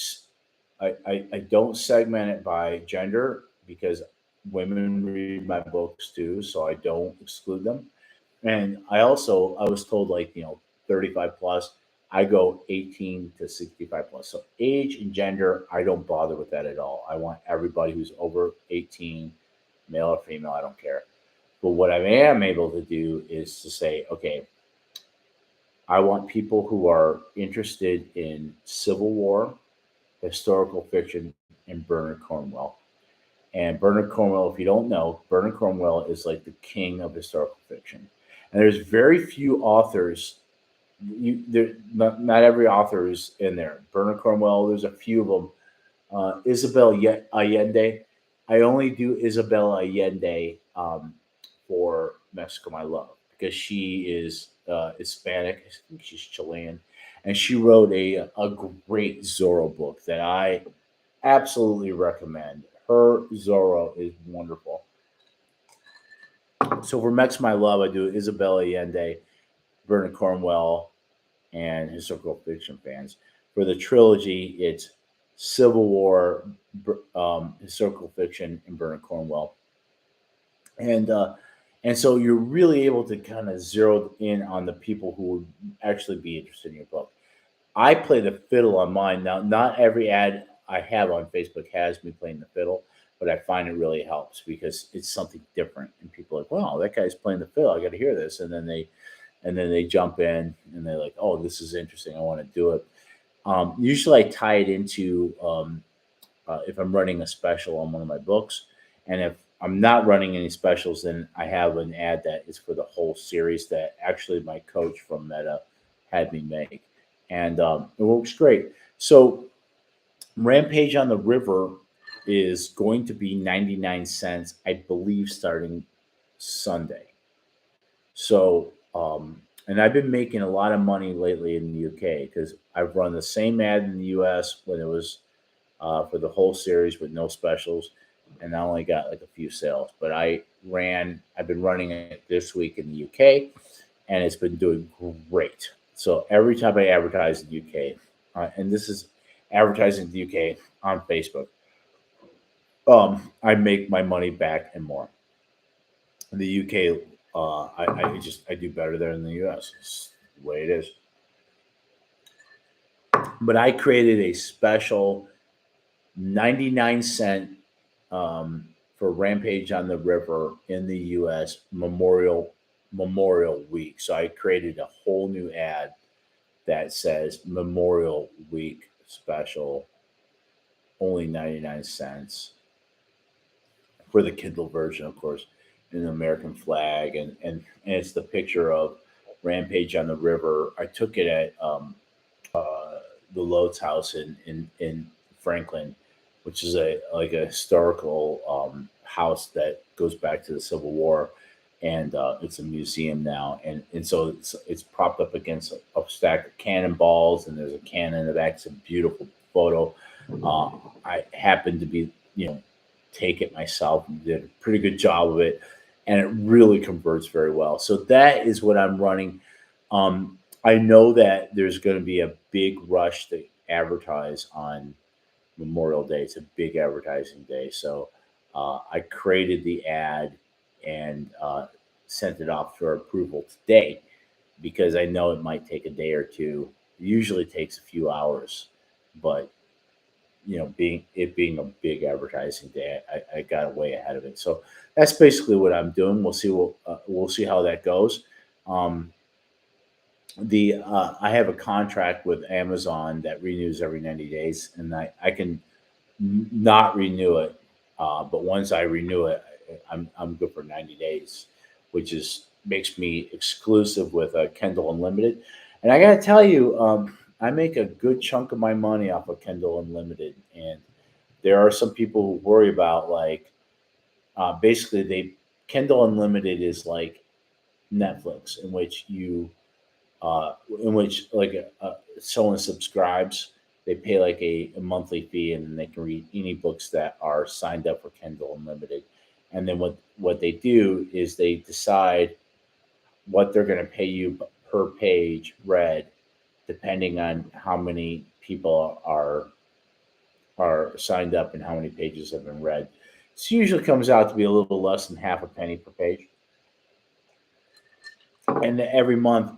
segment it by gender because women read my books too, so I don't exclude them. And I was told, like, 35 plus, I go 18 to 65 plus. So age and gender, I don't bother with that at all. I want everybody who's over 18, male or female, I don't care. But what I am able to do is to say, okay, I want people who are interested in Civil War, historical fiction, and Bernard Cornwell. And Bernard Cornwell, if you don't know, Bernard Cornwell is like the king of historical fiction. And there's very few authors. Not every author is in there. Bernard Cornwell, there's a few of them. Isabel Allende. I only do Isabel Allende for Mexico, My Love, because she is Hispanic. I think she's Chilean, and she wrote a great Zorro book that I absolutely recommend. Her Zorro is wonderful. So for Mexico, My Love, I do Isabel Allende, Bernard Cornwell, and historical fiction fans. For the trilogy, it's Civil War, historical fiction, and Bernard Cornwell, and uh, and so you're really able to kind of zero in on the people who would actually be interested in your book. I play the fiddle on mine. Now, not every ad I have on Facebook has me playing the fiddle, but I find it really helps because it's something different, and people are like, "Wow, that guy's playing the fiddle. I got to hear this." And then they jump in and they're like, "Oh, this is interesting. I want to do it." Usually, I tie it into if I'm running a special on one of my books, and if I'm not running any specials, then I have an ad that is for the whole series that actually my coach from Meta had me make, and it works great. So Rampage on the River is going to be 99 cents, I believe, starting Sunday. So, and I've been making a lot of money lately in the UK because I've run the same ad in the US when it was for the whole series with no specials, and I only got like a few sales. But I've been running it this week in the UK, and it's been doing great. So every time I advertise in the UK, and this is advertising in the UK on Facebook, I make my money back and more. In the UK, I do better there than the US. It's the way it is. But I created a special 99 cent for Rampage on the River in the US Memorial Week. So I created a whole new ad that says Memorial Week special, only 99 cents for the Kindle version, of course, in the American flag, and it's the picture of Rampage on the River. I took it at the Lodes House in Franklin, which is a historical house that goes back to the Civil War, and it's a museum now, and so it's propped up against a stack of cannonballs, and there's a cannon in the back. It's a beautiful photo. Uh, I happened to be take it myself and did a pretty good job of it, and it really converts very well. So that is what I'm running. I know that there's going to be a big rush to advertise on Memorial Day. It's a big advertising day. So I created the ad and sent it off for approval today because I know it might take a day or two. It usually takes a few hours, but being a big advertising day, I got way ahead of it. So that's basically what I'm doing. We'll see how that goes. Um, the I have a contract with Amazon that renews every 90 days, and I can not renew it. But once I renew it, I'm good for 90 days, which is makes me exclusive with Kindle Unlimited. And I got to tell you, I make a good chunk of my money off of Kindle Unlimited, and there are some people who worry about like basically they Kindle Unlimited is like Netflix, in which like someone subscribes, they pay like a monthly fee, and then they can read any books that are signed up for Kindle Unlimited. And then what they do is they decide what they're going to pay you per page read, depending on how many people are signed up and how many pages have been read. So usually comes out to be a little less than half a penny per page. And every month,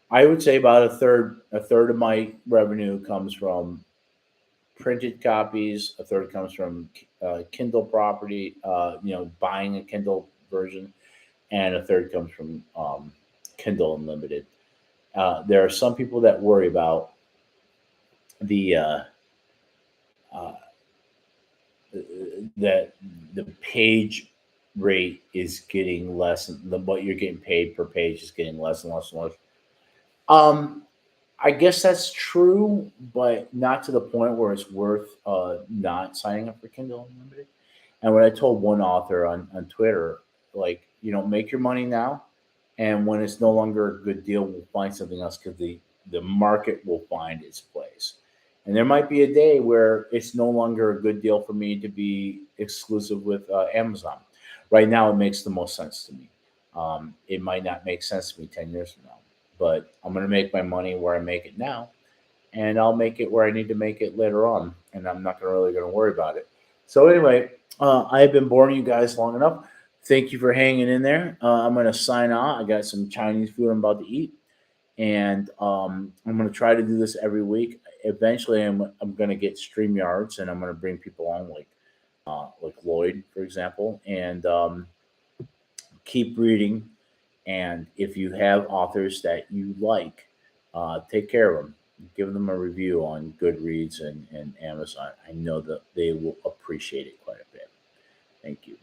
I would say about a third of my revenue comes from printed copies. A third comes from Kindle property, buying a Kindle version, and a third comes from Kindle Unlimited. There are some people that worry about the uh, that the page rate is getting less, and what you're getting paid per page is getting less and less and less. Um, I guess that's true, but not to the point where it's worth not signing up for Kindle Unlimited. And what I told one author on Twitter, like, make your money now, and when it's no longer a good deal, we'll find something else because the market will find its place. And there might be a day where it's no longer a good deal for me to be exclusive with Amazon. Right now, it makes the most sense to me. It might not make sense to me 10 years from now, but I'm going to make my money where I make it now. and I'll make it where I need to make it later on, and I'm not really going to worry about it. So anyway, I've been boring you guys long enough. Thank you for hanging in there. I'm going to sign out. I got some Chinese food I'm about to eat, and I'm going to try to do this every week. Eventually, I'm going to get StreamYards, and I'm going to bring people on like Lloyd, for example, and keep reading. And if you have authors that you like, take care of them. Give them a review on Goodreads and Amazon. I know that they will appreciate it quite a bit. Thank you.